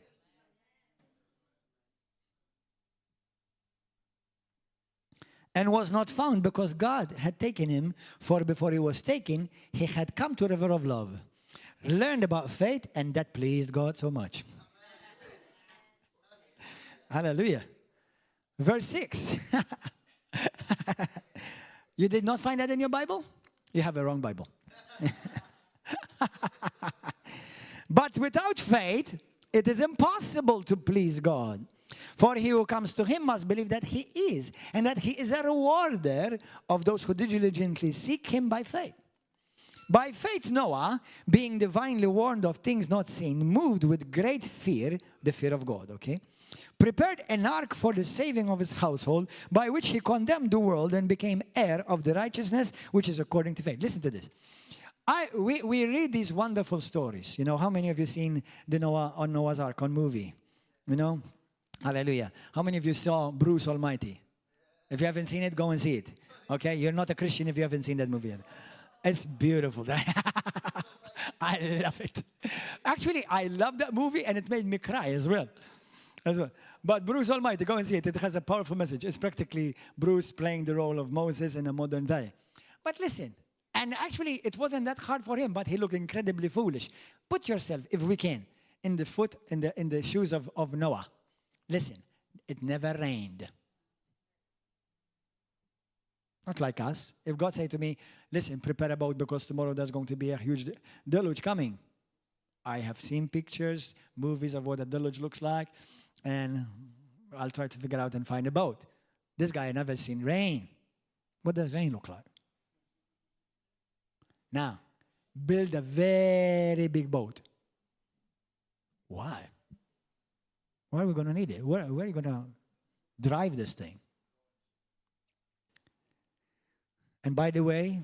Speaker 1: And was not found because God had taken him, for before he was taken, he had come to a river of love. Learned about faith, and that pleased God so much. Hallelujah. Verse 6. You did not find that in your Bible? You have a wrong Bible. But without faith, it is impossible to please God. For he who comes to him must believe that he is, and that he is a rewarder of those who diligently seek him by faith. By faith, Noah, being divinely warned of things not seen, moved with great fear, the fear of God, okay? Prepared an ark for the saving of his household, by which he condemned the world and became heir of the righteousness which is according to faith. Listen to this. We read these wonderful stories. You know, how many of you seen the Noah's Ark on movie? You know? Hallelujah. How many of you saw Bruce Almighty? If you haven't seen it, go and see it. Okay? You're not a Christian if you haven't seen that movie yet. It's beautiful. I love it. Actually, I love that movie and it made me cry as well. But Bruce Almighty, go and see it. It has a powerful message. It's practically Bruce playing the role of Moses in a modern day. But listen, and actually it wasn't that hard for him, but he looked incredibly foolish. Put yourself, if we can, in the shoes of Noah. Listen, it never rained. Not like us. If God say to me, listen, prepare a boat because tomorrow there's going to be a huge deluge coming. I have seen pictures, movies of what a deluge looks like, and I'll try to figure out and find a boat. This guy never seen rain. What does rain look like? Now, build a very big boat. Why? Where are we going to need it? Where are you going to drive this thing? And by the way,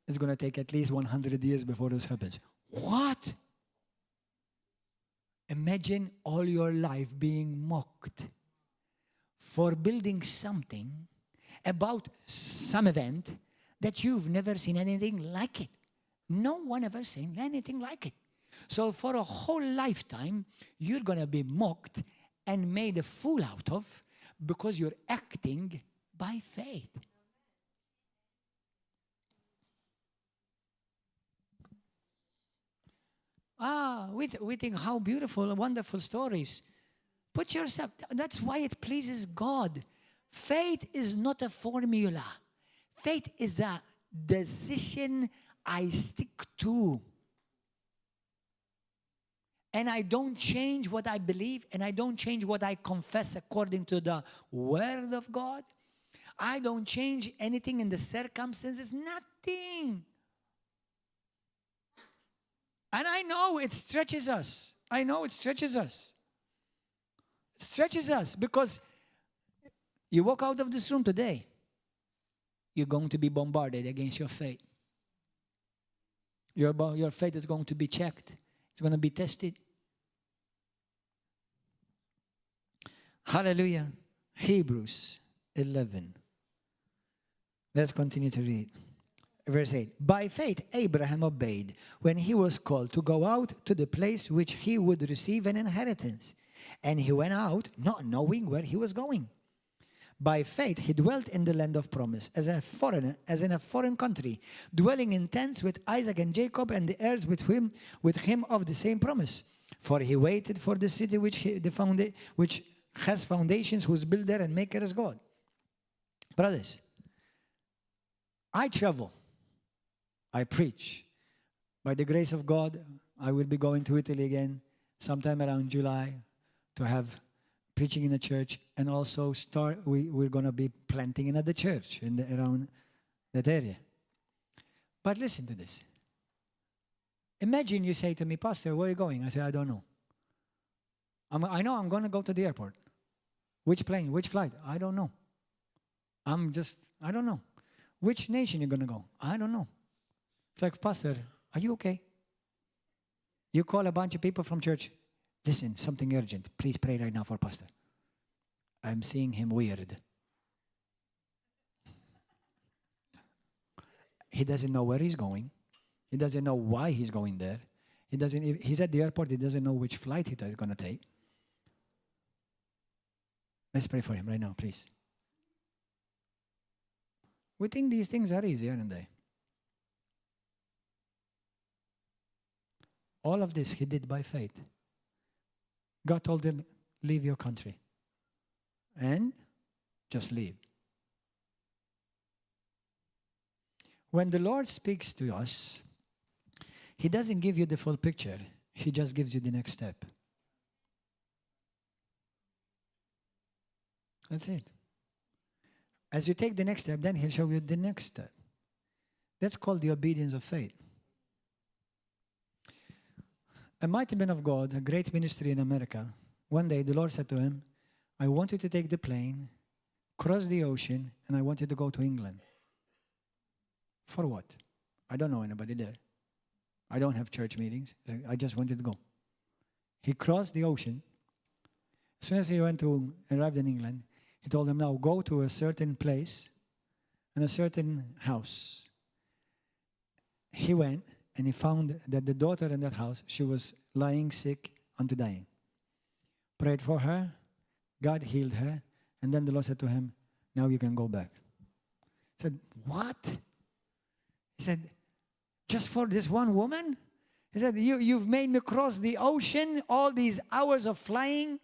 Speaker 1: it's going to take at least 100 years before this happens. What? Imagine all your life being mocked for building something about some event that you've never seen anything like it. No one ever seen anything like it. So for a whole lifetime, you're going to be mocked and made a fool out of because you're acting by faith. We think how beautiful and wonderful stories. Put yourself, that's why it pleases God. Faith is not a formula. Faith is a decision I stick to. And I don't change what I believe, and I don't change what I confess according to the Word of God. I don't change anything in the circumstances, nothing. And I know it stretches us. I know it stretches us. It stretches us because you walk out of this room today, you're going to be bombarded against your faith. Your faith is going to be checked. It's going to be tested. Hallelujah. Hebrews 11. Let's continue to read. Verse 8. By faith, Abraham obeyed when he was called to go out to the place which he would receive an inheritance. And he went out not knowing where he was going. By faith, he dwelt in the land of promise as a foreigner, as in a foreign country, dwelling in tents with Isaac and Jacob and the heirs with him of the same promise. For he waited for the city which has foundations, whose builder and maker is God. Brothers, I travel. I preach. By the grace of God, I will be going to Italy again sometime around July to have preaching in a church, and also we're going to be planting another church around that area. But listen to this. Imagine you say to me, Pastor, where are you going? I say, I don't know. I know I'm going to go to the airport. Which plane? Which flight? I don't know. I don't know. Which nation you're going to go? I don't know. It's like, Pastor, are you okay? You call a bunch of people from church. Listen, something urgent. Please pray right now for Pastor. I'm seeing him weird. He doesn't know where he's going. He doesn't know why he's going there. He's at the airport. He doesn't know which flight he's going to take. Let's pray for him right now, please. We think these things are easy, aren't they? All of this he did by faith. God told him, leave your country. And just leave. When the Lord speaks to us, he doesn't give you the full picture. He just gives you the next step. That's it. As you take the next step, then he'll show you the next step. That's called the obedience of faith. A mighty man of God, a great ministry in America, one day the Lord said to him, I want you to take the plane, cross the ocean, and I want you to go to England. For what? I don't know anybody there. I don't have church meetings. I just want you to go. He crossed the ocean. As soon as he arrived in England, he told them, now go to a certain place and a certain house. He went. And he found that the daughter in that house, she was lying sick unto dying. Prayed for her. God healed her. And then the Lord said to him, now you can go back. He said, what? He said, just for this one woman? He said, you've made me cross the ocean, all these hours of flying,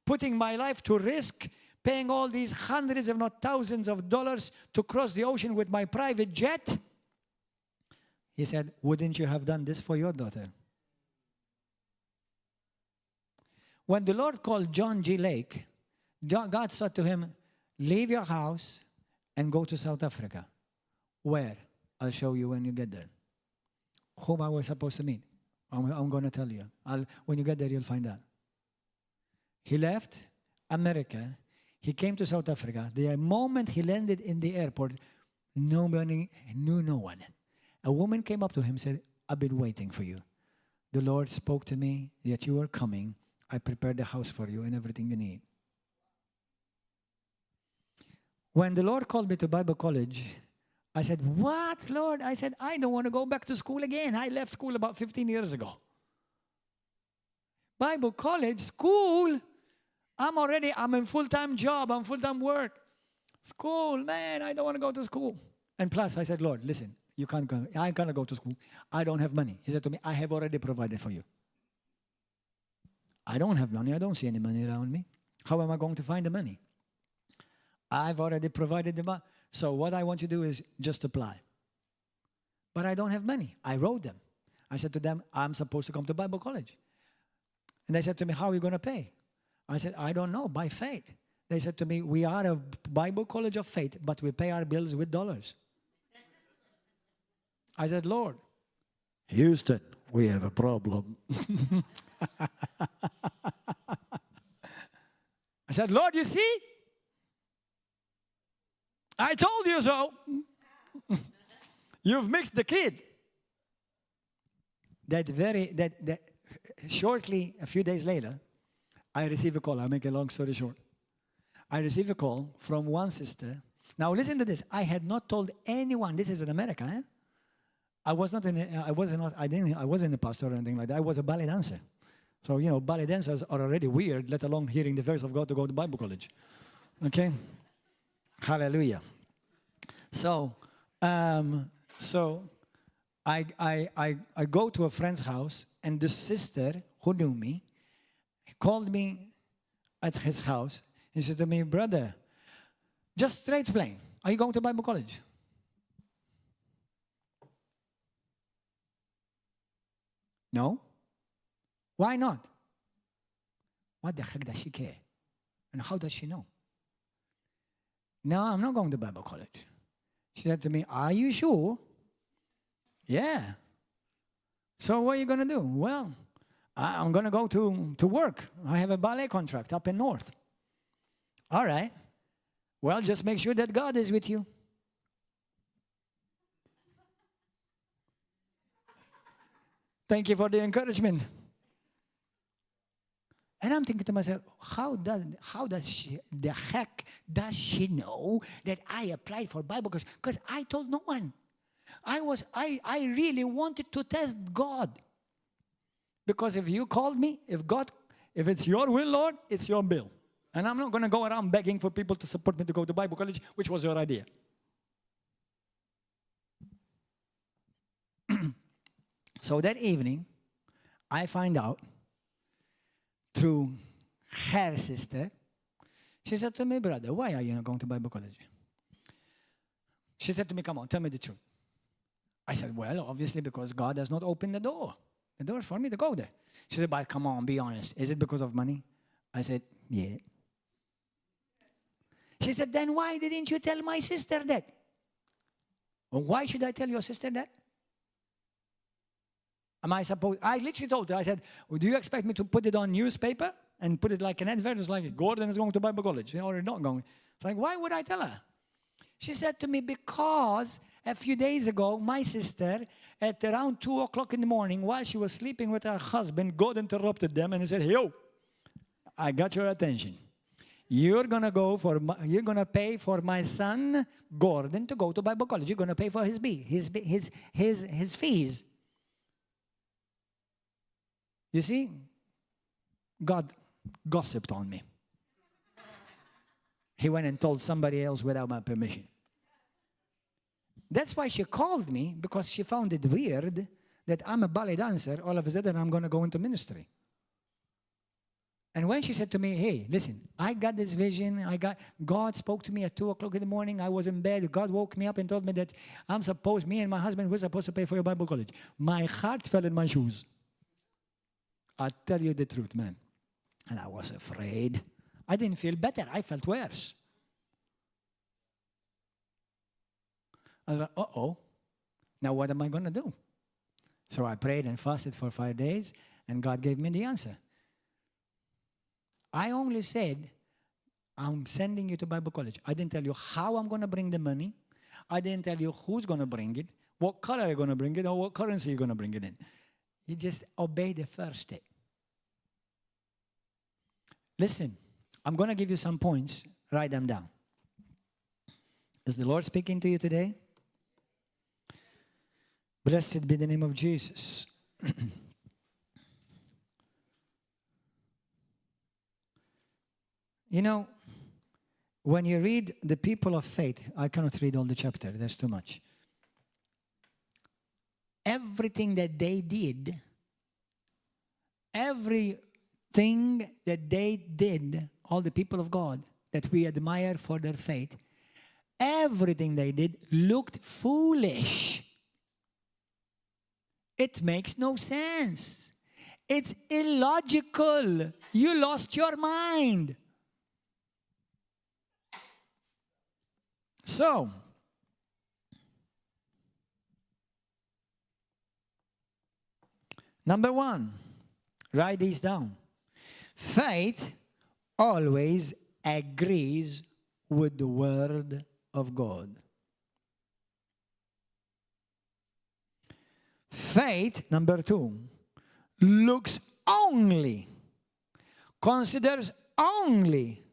Speaker 1: putting my life to risk, paying all these hundreds, if not thousands of dollars to cross the ocean with my private jet. He said, wouldn't you have done this for your daughter? When the Lord called John G. Lake, God said to him, leave your house and go to South Africa. Where? I'll show you when you get there. Whom I was supposed to meet. I'm going to tell you. When you get there, you'll find out. He left America. He came to South Africa. The moment he landed in the airport, nobody knew no one. A woman came up to him and said, I've been waiting for you. The Lord spoke to me that you were coming. I prepared the house for you and everything you need. When the Lord called me to Bible college, I said, what, Lord? I said, I don't want to go back to school again. I left school about 15 years ago. Bible college, school, I'm in full-time job, I'm full-time work. School, man, I don't want to go to school. And plus, I said, Lord, listen. You can't go. I can't go to school. I don't have money. He said to me, I have already provided for you. I don't have money. I don't see any money around me. How am I going to find the money? I've already provided the money. So what I want to do is just apply. But I don't have money. I wrote them. I said to them, I'm supposed to come to Bible college. And they said to me, how are you going to pay? I said, I don't know, by faith. They said to me, we are a Bible college of faith, but we pay our bills with dollars. I said, Lord, Houston, we have a problem. I said, Lord, you see? I told you so. You've mixed the kid. Shortly, a few days later, I received a call. I'll make a long story short. I received a call from one sister. Now listen to this. I had not told anyone. This is in America. Eh? I wasn't a pastor or anything like that. I was a ballet dancer. So, you know, ballet dancers are already weird, let alone hearing the verse of God to go to Bible college. Okay? Hallelujah. So I go to a friend's house, and the sister who knew me called me at his house. He said to me, brother, just straight plain, are you going to Bible college? No. Why not? What the heck does she care? And how does she know? No, I'm not going to Bible college. She said to me, are you sure? Yeah. So what are you going to do? Well, I'm going to go to work. I have a ballet contract up in North. All right. Well, just make sure that God is with you. Thank you for the encouragement. And I'm thinking to myself, how does she, the heck does she know that I applied for Bible college? Because I told no one. I really wanted to test God. Because if you called me, if it's your will, Lord, it's your bill. And I'm not going to go around begging for people to support me to go to Bible college, which was your idea. So that evening, I find out through her sister, she said to me, brother, why are you not going to Bible college? She said to me, come on, tell me the truth. I said, well, obviously because God has not opened the door for me to go there. She said, but come on, be honest. Is it because of money? I said, yeah. She said, then why didn't you tell my sister that? Well, why should I tell your sister that? I literally told her, I said, well, do you expect me to put it on newspaper and put it like an advert? It's like, Gordon is going to Bible college. Or not going. It's like, why would I tell her? She said to me, because a few days ago, my sister, at around 2 o'clock in the morning, while she was sleeping with her husband, God interrupted them and he said, yo, I got your attention. You're going to pay for my son, Gordon, to go to Bible college. You're going to pay for his fees. You see, God gossiped on me. He went and told somebody else without my permission. That's why she called me, because she found it weird that I'm a ballet dancer. All of a sudden, I'm going to go into ministry. And when she said to me, hey, listen, I got this vision. God spoke to me at 2 o'clock in the morning. I was in bed. God woke me up and told me that me and my husband, we're supposed to pay for your Bible college. My heart fell in my shoes. I tell you the truth, man. And I was afraid. I didn't feel better. I felt worse. I was like, uh-oh. Now what am I going to do? So I prayed and fasted for 5 days, and God gave me the answer. I only said, I'm sending you to Bible college. I didn't tell you how I'm going to bring the money. I didn't tell you who's going to bring it, what color you're going to bring it, or what currency you're going to bring it in. You just obey the first step. Listen, I'm going to give you some points. Write them down. Is the Lord speaking to you today? Blessed be the name of Jesus. You know, when you read the people of faith, I cannot read all the chapter. There's too much. Everything that they did, every thing that they did, all the people of God that we admire for their faith, everything they did looked foolish. It makes no sense. It's illogical. You lost your mind. So, number one, write these down. Faith always agrees with the Word of God. Faith, number two, looks only, considers only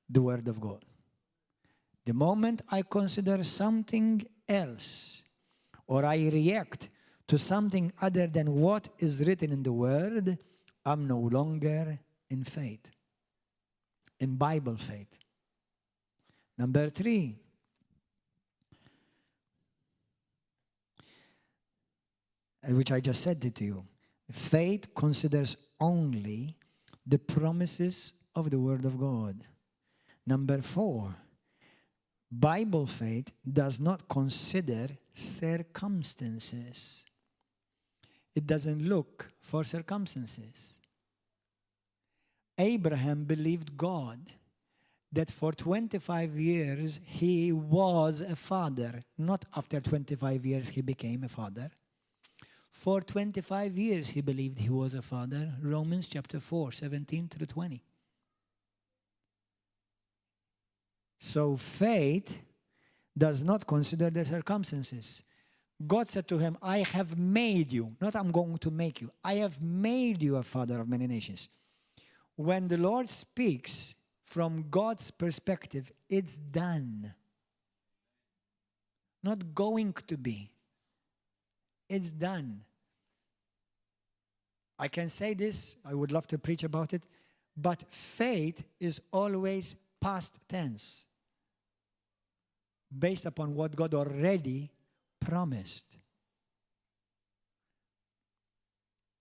Speaker 1: the Word of God. The moment I consider something else, or I react to something other than what is written in the Word, I'm no longer in faith, in Bible faith. Number three, which I just said it to you, faith considers only the promises of the Word of God. Number four, Bible faith does not consider circumstances. It doesn't look for circumstances. Abraham believed God that for 25 years he was a father. Not after 25 years he became a father. For 25 years he believed he was a father. Romans chapter 4, 17 through 20. So faith does not consider the circumstances. God said to him, I have made you, not I'm going to make you. I have made you a father of many nations. When the Lord speaks from God's perspective, it's done. Not going to be. It's done. I can say this, I would love to preach about it, but faith is always past tense, based upon what God already promised.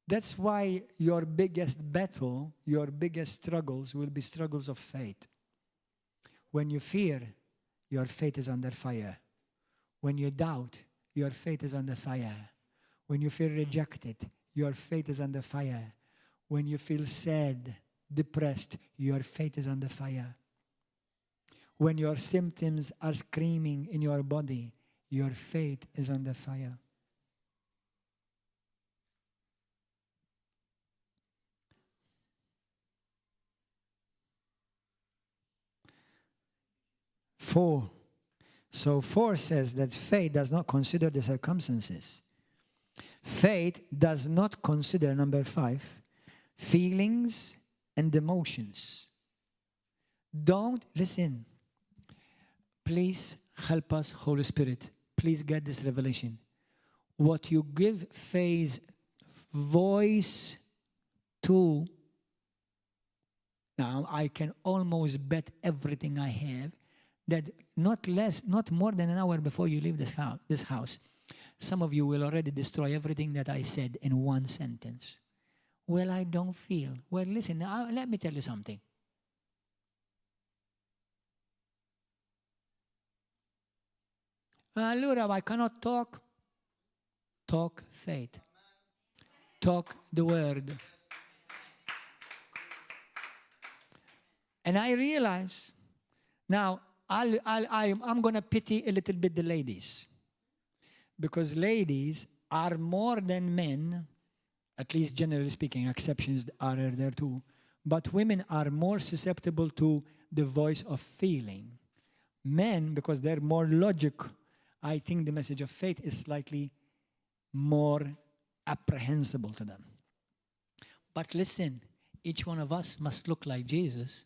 Speaker 1: That's why your biggest battle, your biggest struggles will be struggles of faith. When you fear, your faith is under fire. When you doubt, your faith is under fire. When you feel rejected, your faith is under fire. When you feel sad, depressed, your faith is under fire. When your symptoms are screaming in your body, your faith is under fire. Four. So 4 says that faith does not consider the circumstances. Faith does not consider, number 5, feelings and emotions. Don't listen. Please help us, Holy Spirit. Please get this revelation. What you give faith voice to, now I can almost bet everything I have that not more than an hour before you leave this house, some of you will already destroy everything that I said in one sentence. Well, I don't feel. Well, listen, let me tell you something. Allora, I cannot talk. Talk faith. Talk the word. And I realize, now, I'm going to pity a little bit the ladies. Because ladies are more than men, at least generally speaking, exceptions are there too. But women are more susceptible to the voice of feeling. Men, because they're more logical, I think the message of faith is slightly more apprehensible to them. But listen, each one of us must look like Jesus.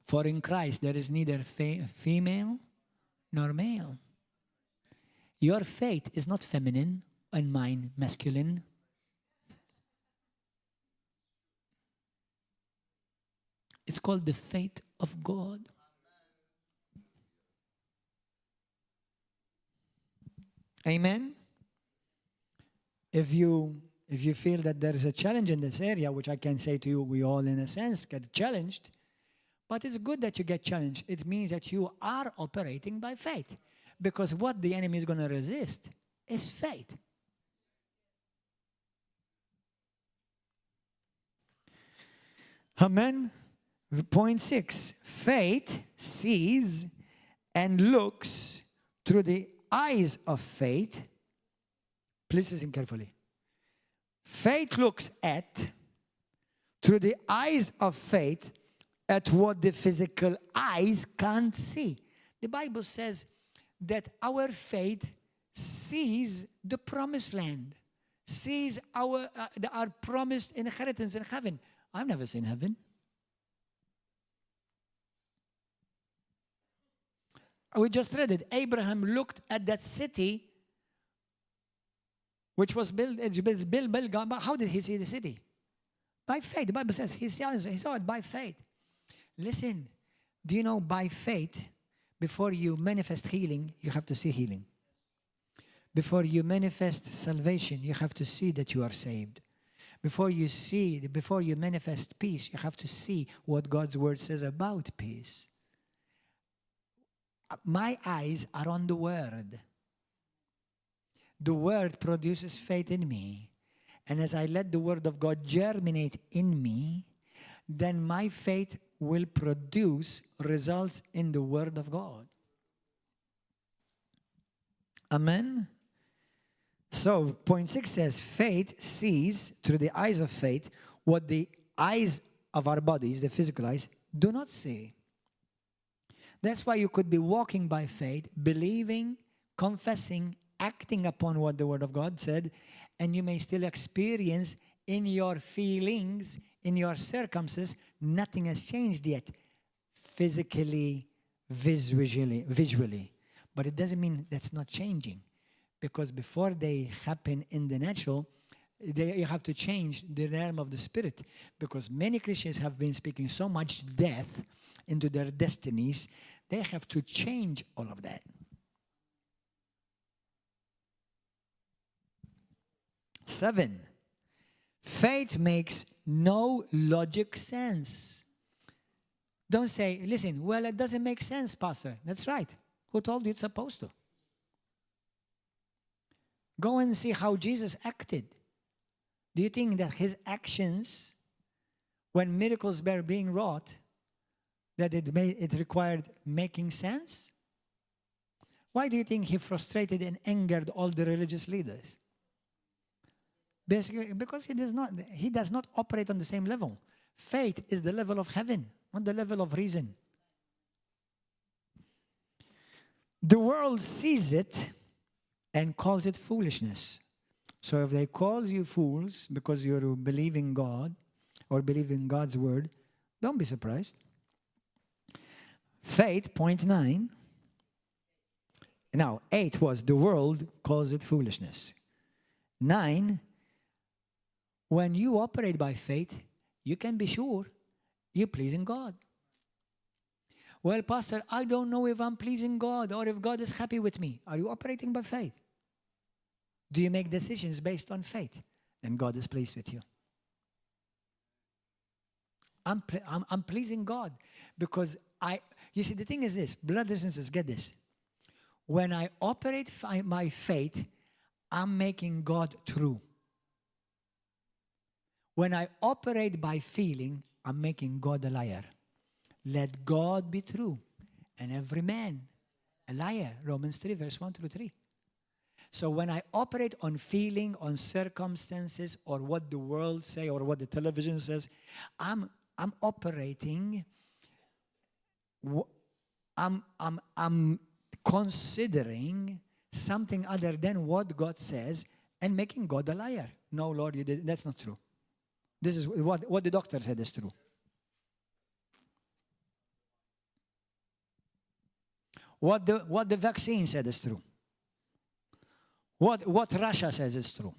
Speaker 1: For in Christ there is neither female nor male. Your faith is not feminine and mine masculine. It's called the faith of God. Amen? If you if you feel that there is a challenge in this area, which I can say to you, we all in a sense get challenged, but it's good that you get challenged. It means that you are operating by faith. Because what the enemy is going to resist is faith. Amen. Point 6. Faith sees and looks through the eyes of faith. Please listen carefully. Faith looks at, through the eyes of faith, at what the physical eyes can't see. The Bible says that our faith sees the promised land, sees our promised inheritance in heaven. I've never seen heaven. We just read it. Abraham looked at that city which was built. How did he see the city? By faith. The Bible says he saw it by faith. Listen, do you know by faith, before you manifest healing, you have to see healing. Before you manifest salvation, you have to see that you are saved. Before you manifest peace, you have to see what God's word says about peace. My eyes are on the word. The word produces faith in me. And as I let the word of God germinate in me, then my faith will produce results in the word of God. Amen? So, point 6 says, faith sees through the eyes of faith what the eyes of our bodies, the physical eyes, do not see. That's why you could be walking by faith, believing, confessing, acting upon what the word of God said, and you may still experience in your feelings, in your circumstances, nothing has changed yet, physically, visually. But it doesn't mean that's not changing. Because before they happen in the natural, you have to change the realm of the spirit. Because many Christians have been speaking so much death into their destinies, they have to change all of that. 7, faith makes no logic sense. Don't say, listen, well, it doesn't make sense, Pastor. That's right. Who told you it's supposed to? Go and see how Jesus acted. Do you think that his actions, when miracles were being wrought, that it required making sense? Why do you think he frustrated and angered all the religious leaders? Basically, because he does not operate on the same level. Faith is the level of heaven, not the level of reason. The world sees it and calls it foolishness. So if they call you fools because you're believing God or believing God's word, don't be surprised. Faith, point 9. Now, 8 was the world calls it foolishness. 9, when you operate by faith, you can be sure you're pleasing God. Well, Pastor, I don't know if I'm pleasing God or if God is happy with me. Are you operating by faith? Do you make decisions based on faith? Then God is pleased with you. I'm pleasing God because you see, the thing is this, brothers and sisters, get this. When I operate my faith, I'm making God true. When I operate by feeling, I'm making God a liar. Let God be true, and every man a liar. Romans 3, verse 1 through 3. So when I operate on feeling, on circumstances, or what the world say, or what the television says, I'm operating. I'm considering something other than what God says, and making God a liar. No, Lord, you did. That's not true. This is what the doctor said is true. What the vaccine said is true. What Russia says is true.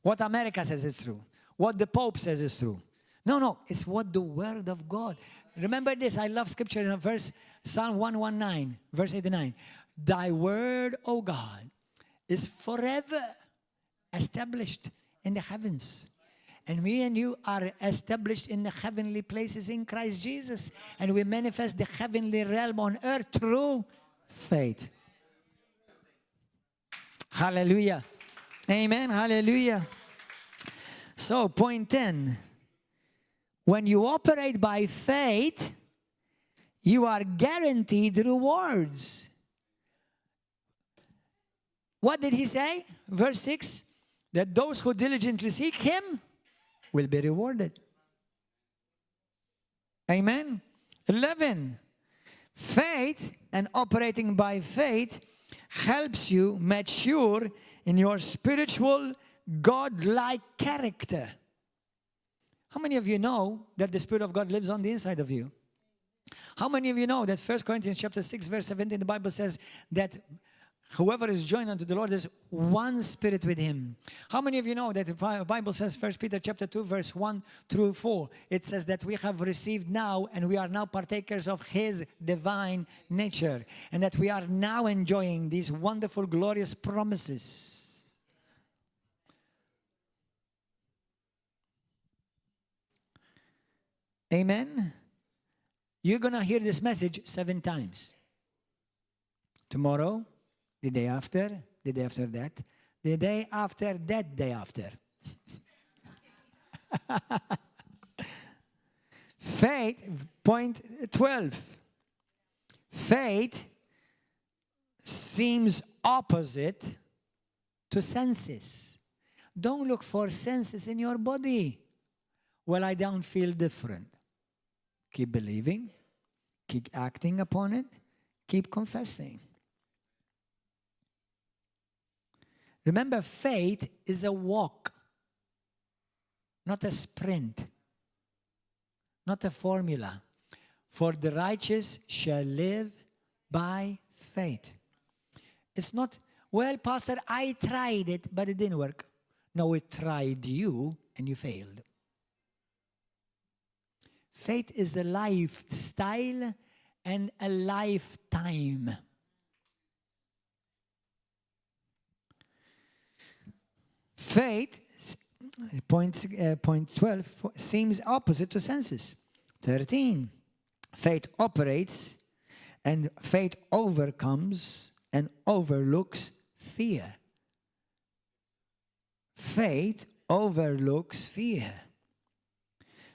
Speaker 1: What America says is true. What the Pope says is true. No, it's what the Word of God. Remember this, I love scripture in verse Psalm 119, verse 89. Thy word, O God, is forever established in the heavens. And me and you are established in the heavenly places in Christ Jesus. And we manifest the heavenly realm on earth through faith. Hallelujah. Amen. Hallelujah. So, point 10. When you operate by faith, you are guaranteed rewards. What did he say? Verse 6. That those who diligently seek him will be rewarded. Amen. 11. Faith and operating by faith helps you mature in your spiritual, God-like character. How many of you know that the Spirit of God lives on the inside of you? How many of you know that 1 Corinthians chapter 6, verse 17, the Bible says that whoever is joined unto the Lord is one spirit with him. How many of you know that the Bible says, 1 Peter chapter 2, verse 1 through 4, it says that we have received now and we are now partakers of his divine nature. And that we are now enjoying these wonderful, glorious promises. Amen. You're going to hear this message 7 times. Tomorrow, the day after that, the day after that day after. Faith, point 12. Faith seems opposite to senses. Don't look for senses in your body. Well, I don't feel different. Keep believing, keep acting upon it, keep confessing. Remember, faith is a walk, not a sprint, not a formula. For the righteous shall live by faith. It's not, well, Pastor, I tried it, but it didn't work. No, it tried you and you failed. Faith is a lifestyle and a lifetime. Faith, point 12, seems opposite to senses. 13, faith operates and faith overcomes and overlooks fear. Faith overlooks fear.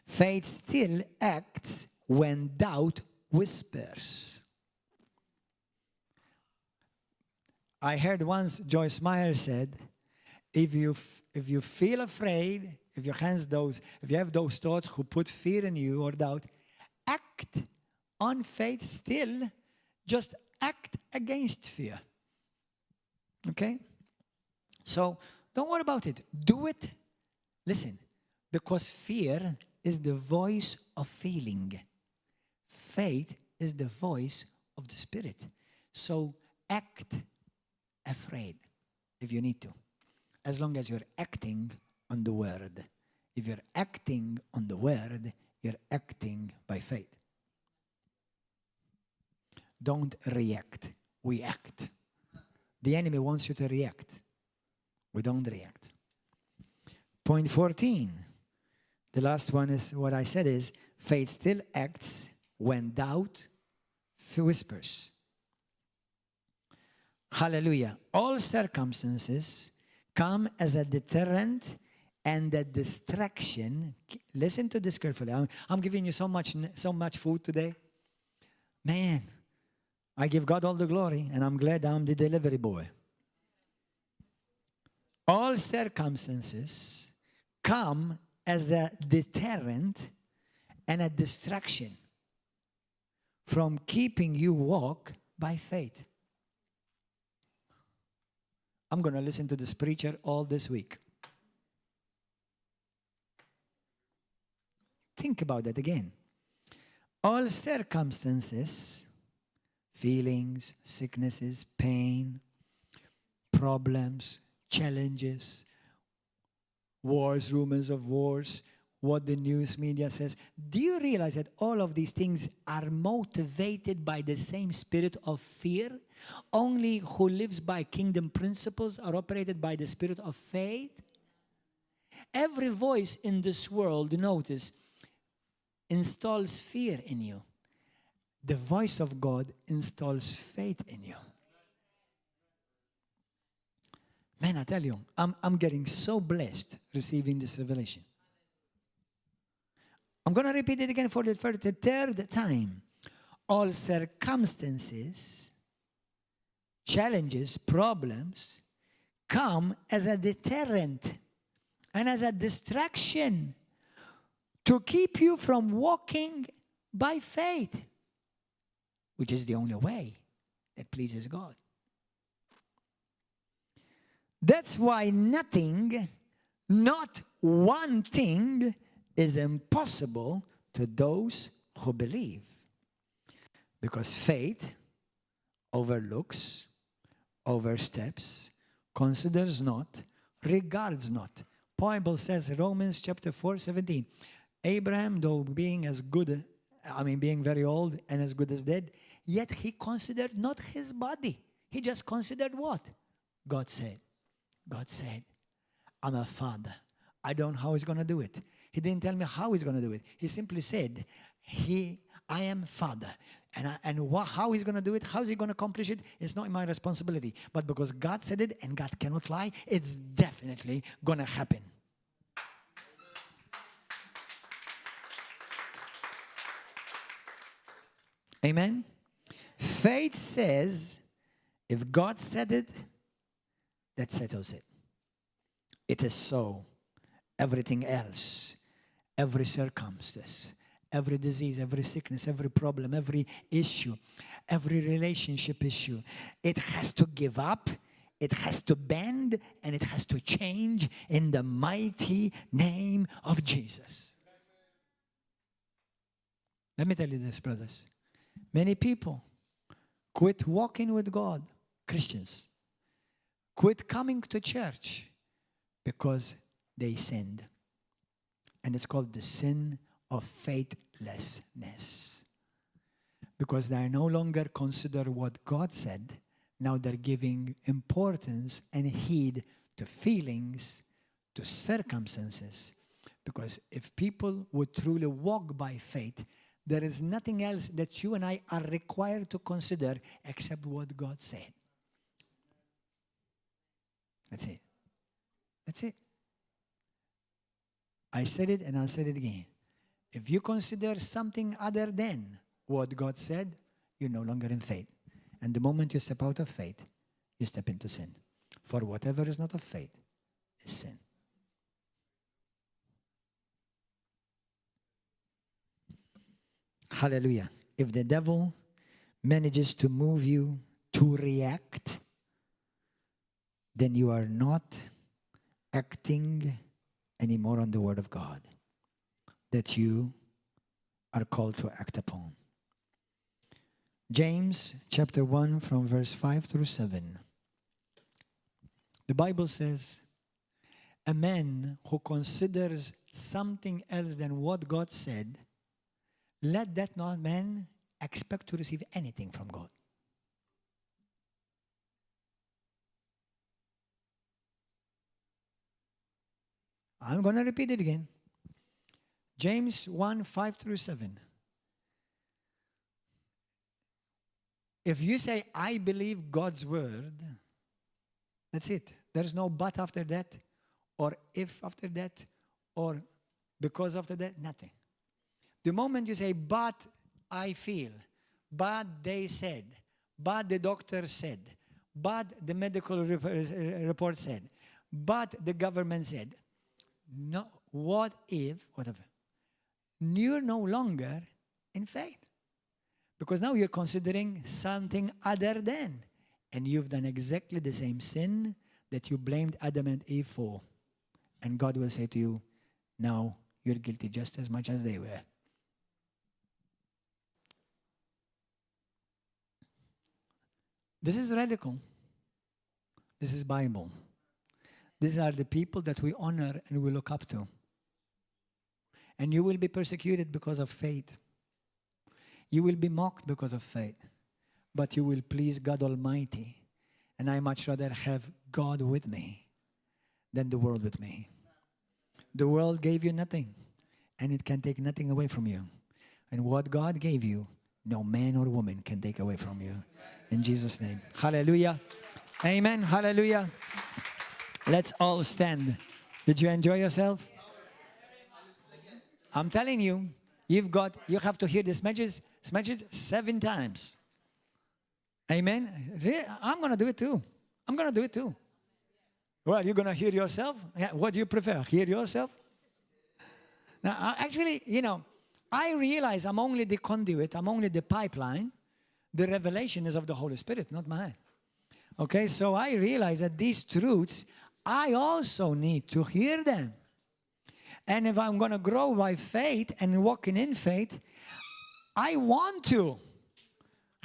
Speaker 1: Faith still acts when doubt whispers. I heard once Joyce Meyer said, if you feel afraid, if you have those thoughts who put fear in you or doubt, act on faith still, just act against fear. Okay? So don't worry about it. Do it. Listen, because fear is the voice of feeling. Faith is the voice of the Spirit. So act afraid if you need to. As long as you're acting on the Word. If you're acting on the Word, you're acting by faith. Don't react. We act. The enemy wants you to react. We don't react. Point 14. The last one is what I said is, faith still acts when doubt whispers. Hallelujah. All circumstances come as a deterrent and a distraction. Listen to this carefully. I'm giving you so much food today. Man, I give God all the glory, and I'm glad I'm the delivery boy. All circumstances come as a deterrent and a distraction from keeping you walk by faith. I'm going to listen to this preacher all this week. Think about that again. All circumstances, feelings, sicknesses, pain, problems, challenges, wars, rumors of wars, what the news media says. Do you realize that all of these things are motivated by the same spirit of fear? Only who lives by kingdom principles are operated by the spirit of faith. every voice in this world, notice, installs fear in you. The voice of God installs faith in you. Man, I tell you, I'm getting so blessed receiving this revelation. I'm going to repeat it again for the third time. All circumstances, challenges, problems come as a deterrent and as a distraction to keep you from walking by faith, which is the only way that pleases God. That's why nothing, not one thing, is impossible to those who believe. Because faith overlooks, oversteps, considers not, regards not. Bible says, Romans chapter 4:17, Abraham, though being very old and as good as dead, yet he considered not his body. He just considered what? God said. God said, I'm a father. I don't know how he's going to do it. He didn't tell me how he's going to do it. He simply said, I am father. How he's going to do it, how is he going to accomplish it, it's not my responsibility. But because God said it and God cannot lie, it's definitely going to happen. Amen? Faith says, if God said it, that settles it. It is so. Everything else, every circumstance, every disease, every sickness, every problem, every issue, every relationship issue, it has to give up, it has to bend, and it has to change in the mighty name of Jesus. Let me tell you this, brothers. Many people quit walking with God, Christians, quit coming to church because they sinned. And it's called the sin of faithlessness. Because they no longer consider what God said. Now they're giving importance and heed to feelings, to circumstances. Because if people would truly walk by faith, there is nothing else that you and I are required to consider except what God said. That's it. That's it. I said it and I'll say it again. If you consider something other than what God said, you're no longer in faith. And the moment you step out of faith, you step into sin. For whatever is not of faith is sin. Hallelujah. If the devil manages to move you to react, then you are not acting anymore on the word of God that you are called to act upon. James chapter 1 from verse 5 through 7. The Bible says, a man who considers something else than what God said, let that not man expect to receive anything from God. I'm going to repeat it again. James 1, 5 through 7. If you say, I believe God's word, that's it. There's no but after that, or if after that, or because after that, nothing. The moment you say, but I feel, but they said, but the doctor said, but the medical report said, but the government said, no, what if, whatever. You're no longer in faith. Because now you're considering something other than. And you've done exactly the same sin that you blamed Adam and Eve for. And God will say to you, now you're guilty just as much as they were. This is radical. This is Bible. These are the people that we honor and we look up to. And you will be persecuted because of faith. You will be mocked because of faith. But you will please God Almighty. And I much rather have God with me than the world with me. The world gave you nothing, and it can take nothing away from you. And what God gave you, no man or woman can take away from you. In Jesus' name. Hallelujah. Amen. Hallelujah. Let's all stand. Did you enjoy yourself? I'm telling you, you have to hear this message 7 times. Amen. I'm going to do it too. I'm going to do it too. Well, you're going to hear yourself? Yeah, what do you prefer? Hear yourself? Now, actually, I realize I'm only the conduit. I'm only the pipeline. The revelation is of the Holy Spirit, not mine. Okay, so I realize that these truths, I also need to hear them. And if I'm going to grow by faith and walking in faith, I want to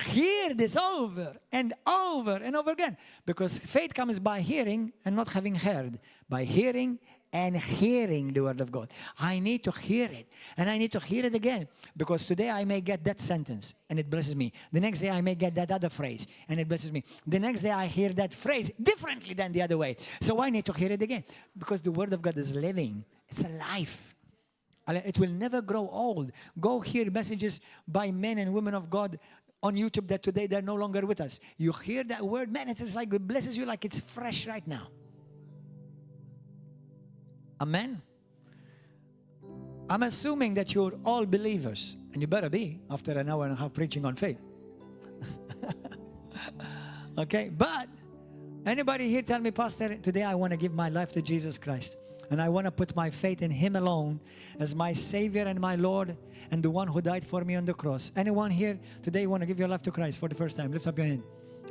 Speaker 1: hear this over and over and over again. Because faith comes by hearing and not having heard. By hearing and hearing the word of God. I need to hear it. And I need to hear it again. Because today I may get that sentence and it blesses me. The next day I may get that other phrase and it blesses me. The next day I hear that phrase differently than the other way. So I need to hear it again. Because the word of God is living. It's alive. It will never grow old. Go hear messages by men and women of God on YouTube that today they're no longer with us. You hear that word, man, it is like it blesses you like it's fresh right now. Amen. I'm assuming that you're all believers, and you better be after an hour and a half preaching on faith. Okay, but anybody here tell me, Pastor, today I want to give my life to Jesus Christ. And I want to put my faith in Him alone as my Savior and my Lord and the one who died for me on the cross. Anyone here today want to give your life to Christ for the first time? Lift up your hand.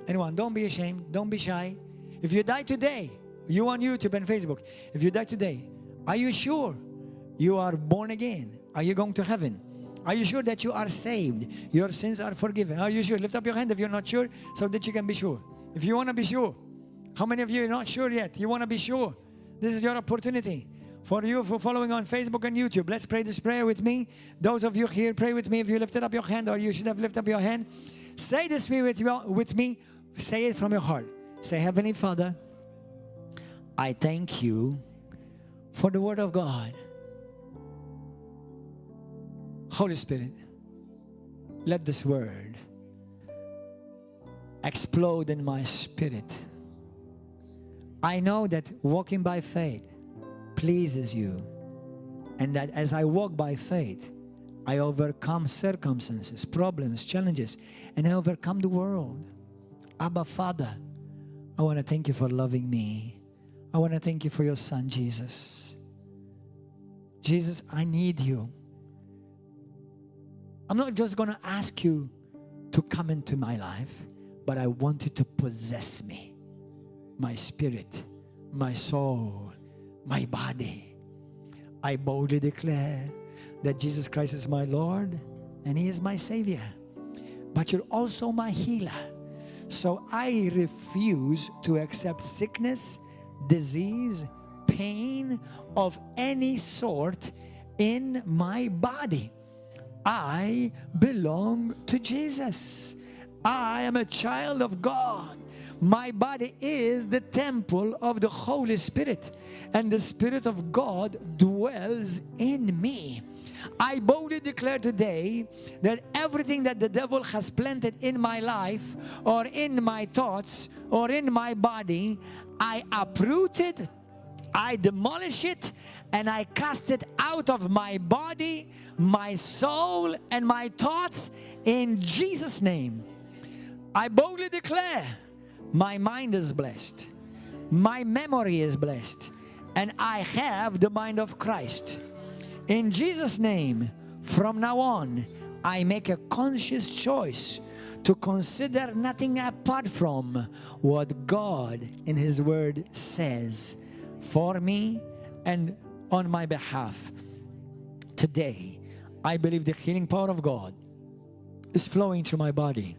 Speaker 1: Anyone? Don't be ashamed. Don't be shy. If you die today, you on YouTube and Facebook, if you die today, are you sure you are born again? Are you going to heaven? Are you sure that you are saved? Your sins are forgiven? Are you sure? Lift up your hand if you're not sure so that you can be sure. If you want to be sure. How many of you are not sure yet? You want to be sure? This is your opportunity. For you, for following on Facebook and YouTube, let's pray this prayer with me. Those of you here, pray with me. If you lifted up your hand, or you should have lifted up your hand, say this with me. Say it from your heart. Say, Heavenly Father, I thank you for the Word of God. Holy Spirit, let this Word explode in my spirit. I know that walking by faith pleases you, and that as I walk by faith, I overcome circumstances, problems, challenges, and I overcome the world. Abba, Father, I want to thank you for loving me. I want to thank you for your Son, Jesus. Jesus, I need you. I'm not just going to ask you to come into my life, but I want you to possess me. My spirit, my soul, my body. I boldly declare that Jesus Christ is my Lord and He is my Savior. But you're also my healer. So I refuse to accept sickness, disease, pain of any sort in my body. I belong to Jesus. I am a child of God. My body is the temple of the Holy Spirit, and the Spirit of God dwells in me. I boldly declare today that everything that the devil has planted in my life or in my thoughts or in my body, I uproot it, I demolish it, and I cast it out of my body, my soul, and my thoughts in Jesus' name. I boldly declare my mind is blessed, my memory is blessed, and I have the mind of Christ. In Jesus' name, from now on, I make a conscious choice to consider nothing apart from what God in His Word says for me and on my behalf. Today, I believe the healing power of God is flowing through my body,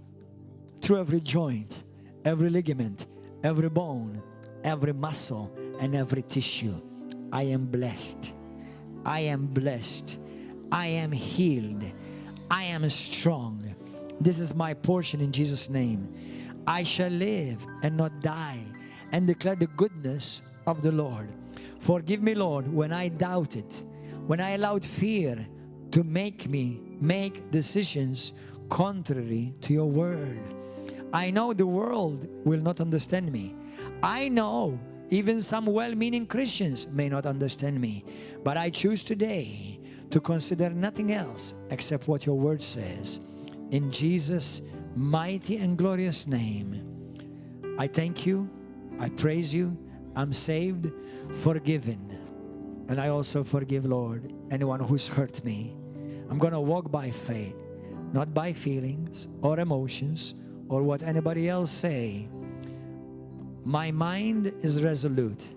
Speaker 1: through every joint, every ligament, every bone, every muscle, and every tissue. I am blessed. I am blessed. I am healed. I am strong. This is my portion in Jesus' name. I shall live and not die and declare the goodness of the Lord. Forgive me, Lord, when I doubted, when I allowed fear to make me make decisions contrary to your word. I know the world will not understand me. I know even some well-meaning Christians may not understand me. But I choose today to consider nothing else except what your word says. In Jesus' mighty and glorious name, I thank you, I praise you, I'm saved, forgiven. And I also forgive, Lord, anyone who's hurt me. I'm going to walk by faith, not by feelings or emotions or what anybody else say. My mind is resolute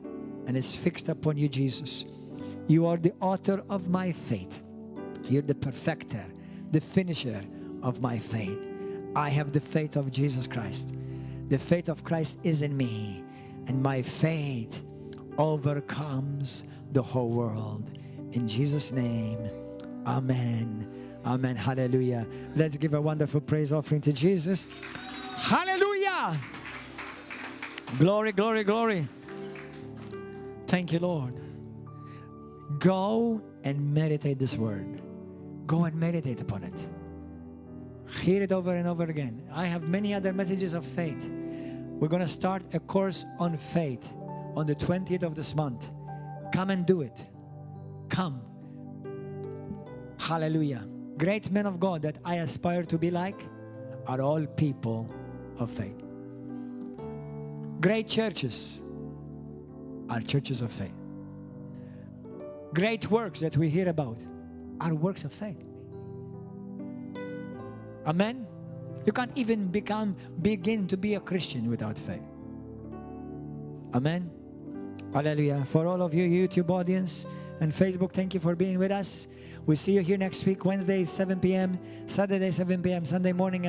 Speaker 1: and it's fixed upon you, Jesus. You are the author of my faith. You're the perfecter, the finisher of my faith. I have the faith of Jesus Christ. The faith of Christ is in me, and my faith overcomes the whole world. In Jesus' name, amen. Amen. Hallelujah. Let's give a wonderful praise offering to Jesus. Hallelujah. Glory, glory, glory. Thank you, Lord. Go and meditate this word. Go and meditate upon it. Hear it over and over again. I have many other messages of faith. We're going to start a course on faith on the 20th of this month. Come and do it. Come. Hallelujah. Great men of God that I aspire to be like are all people of faith. Great churches are churches of faith. Great works that we hear about are works of faith. Amen? You can't even begin to be a Christian without faith. Amen? Hallelujah. For all of you YouTube audience and Facebook, thank you for being with us. We'll see you here next week, Wednesday, 7 p.m., Saturday, 7 p.m., Sunday morning.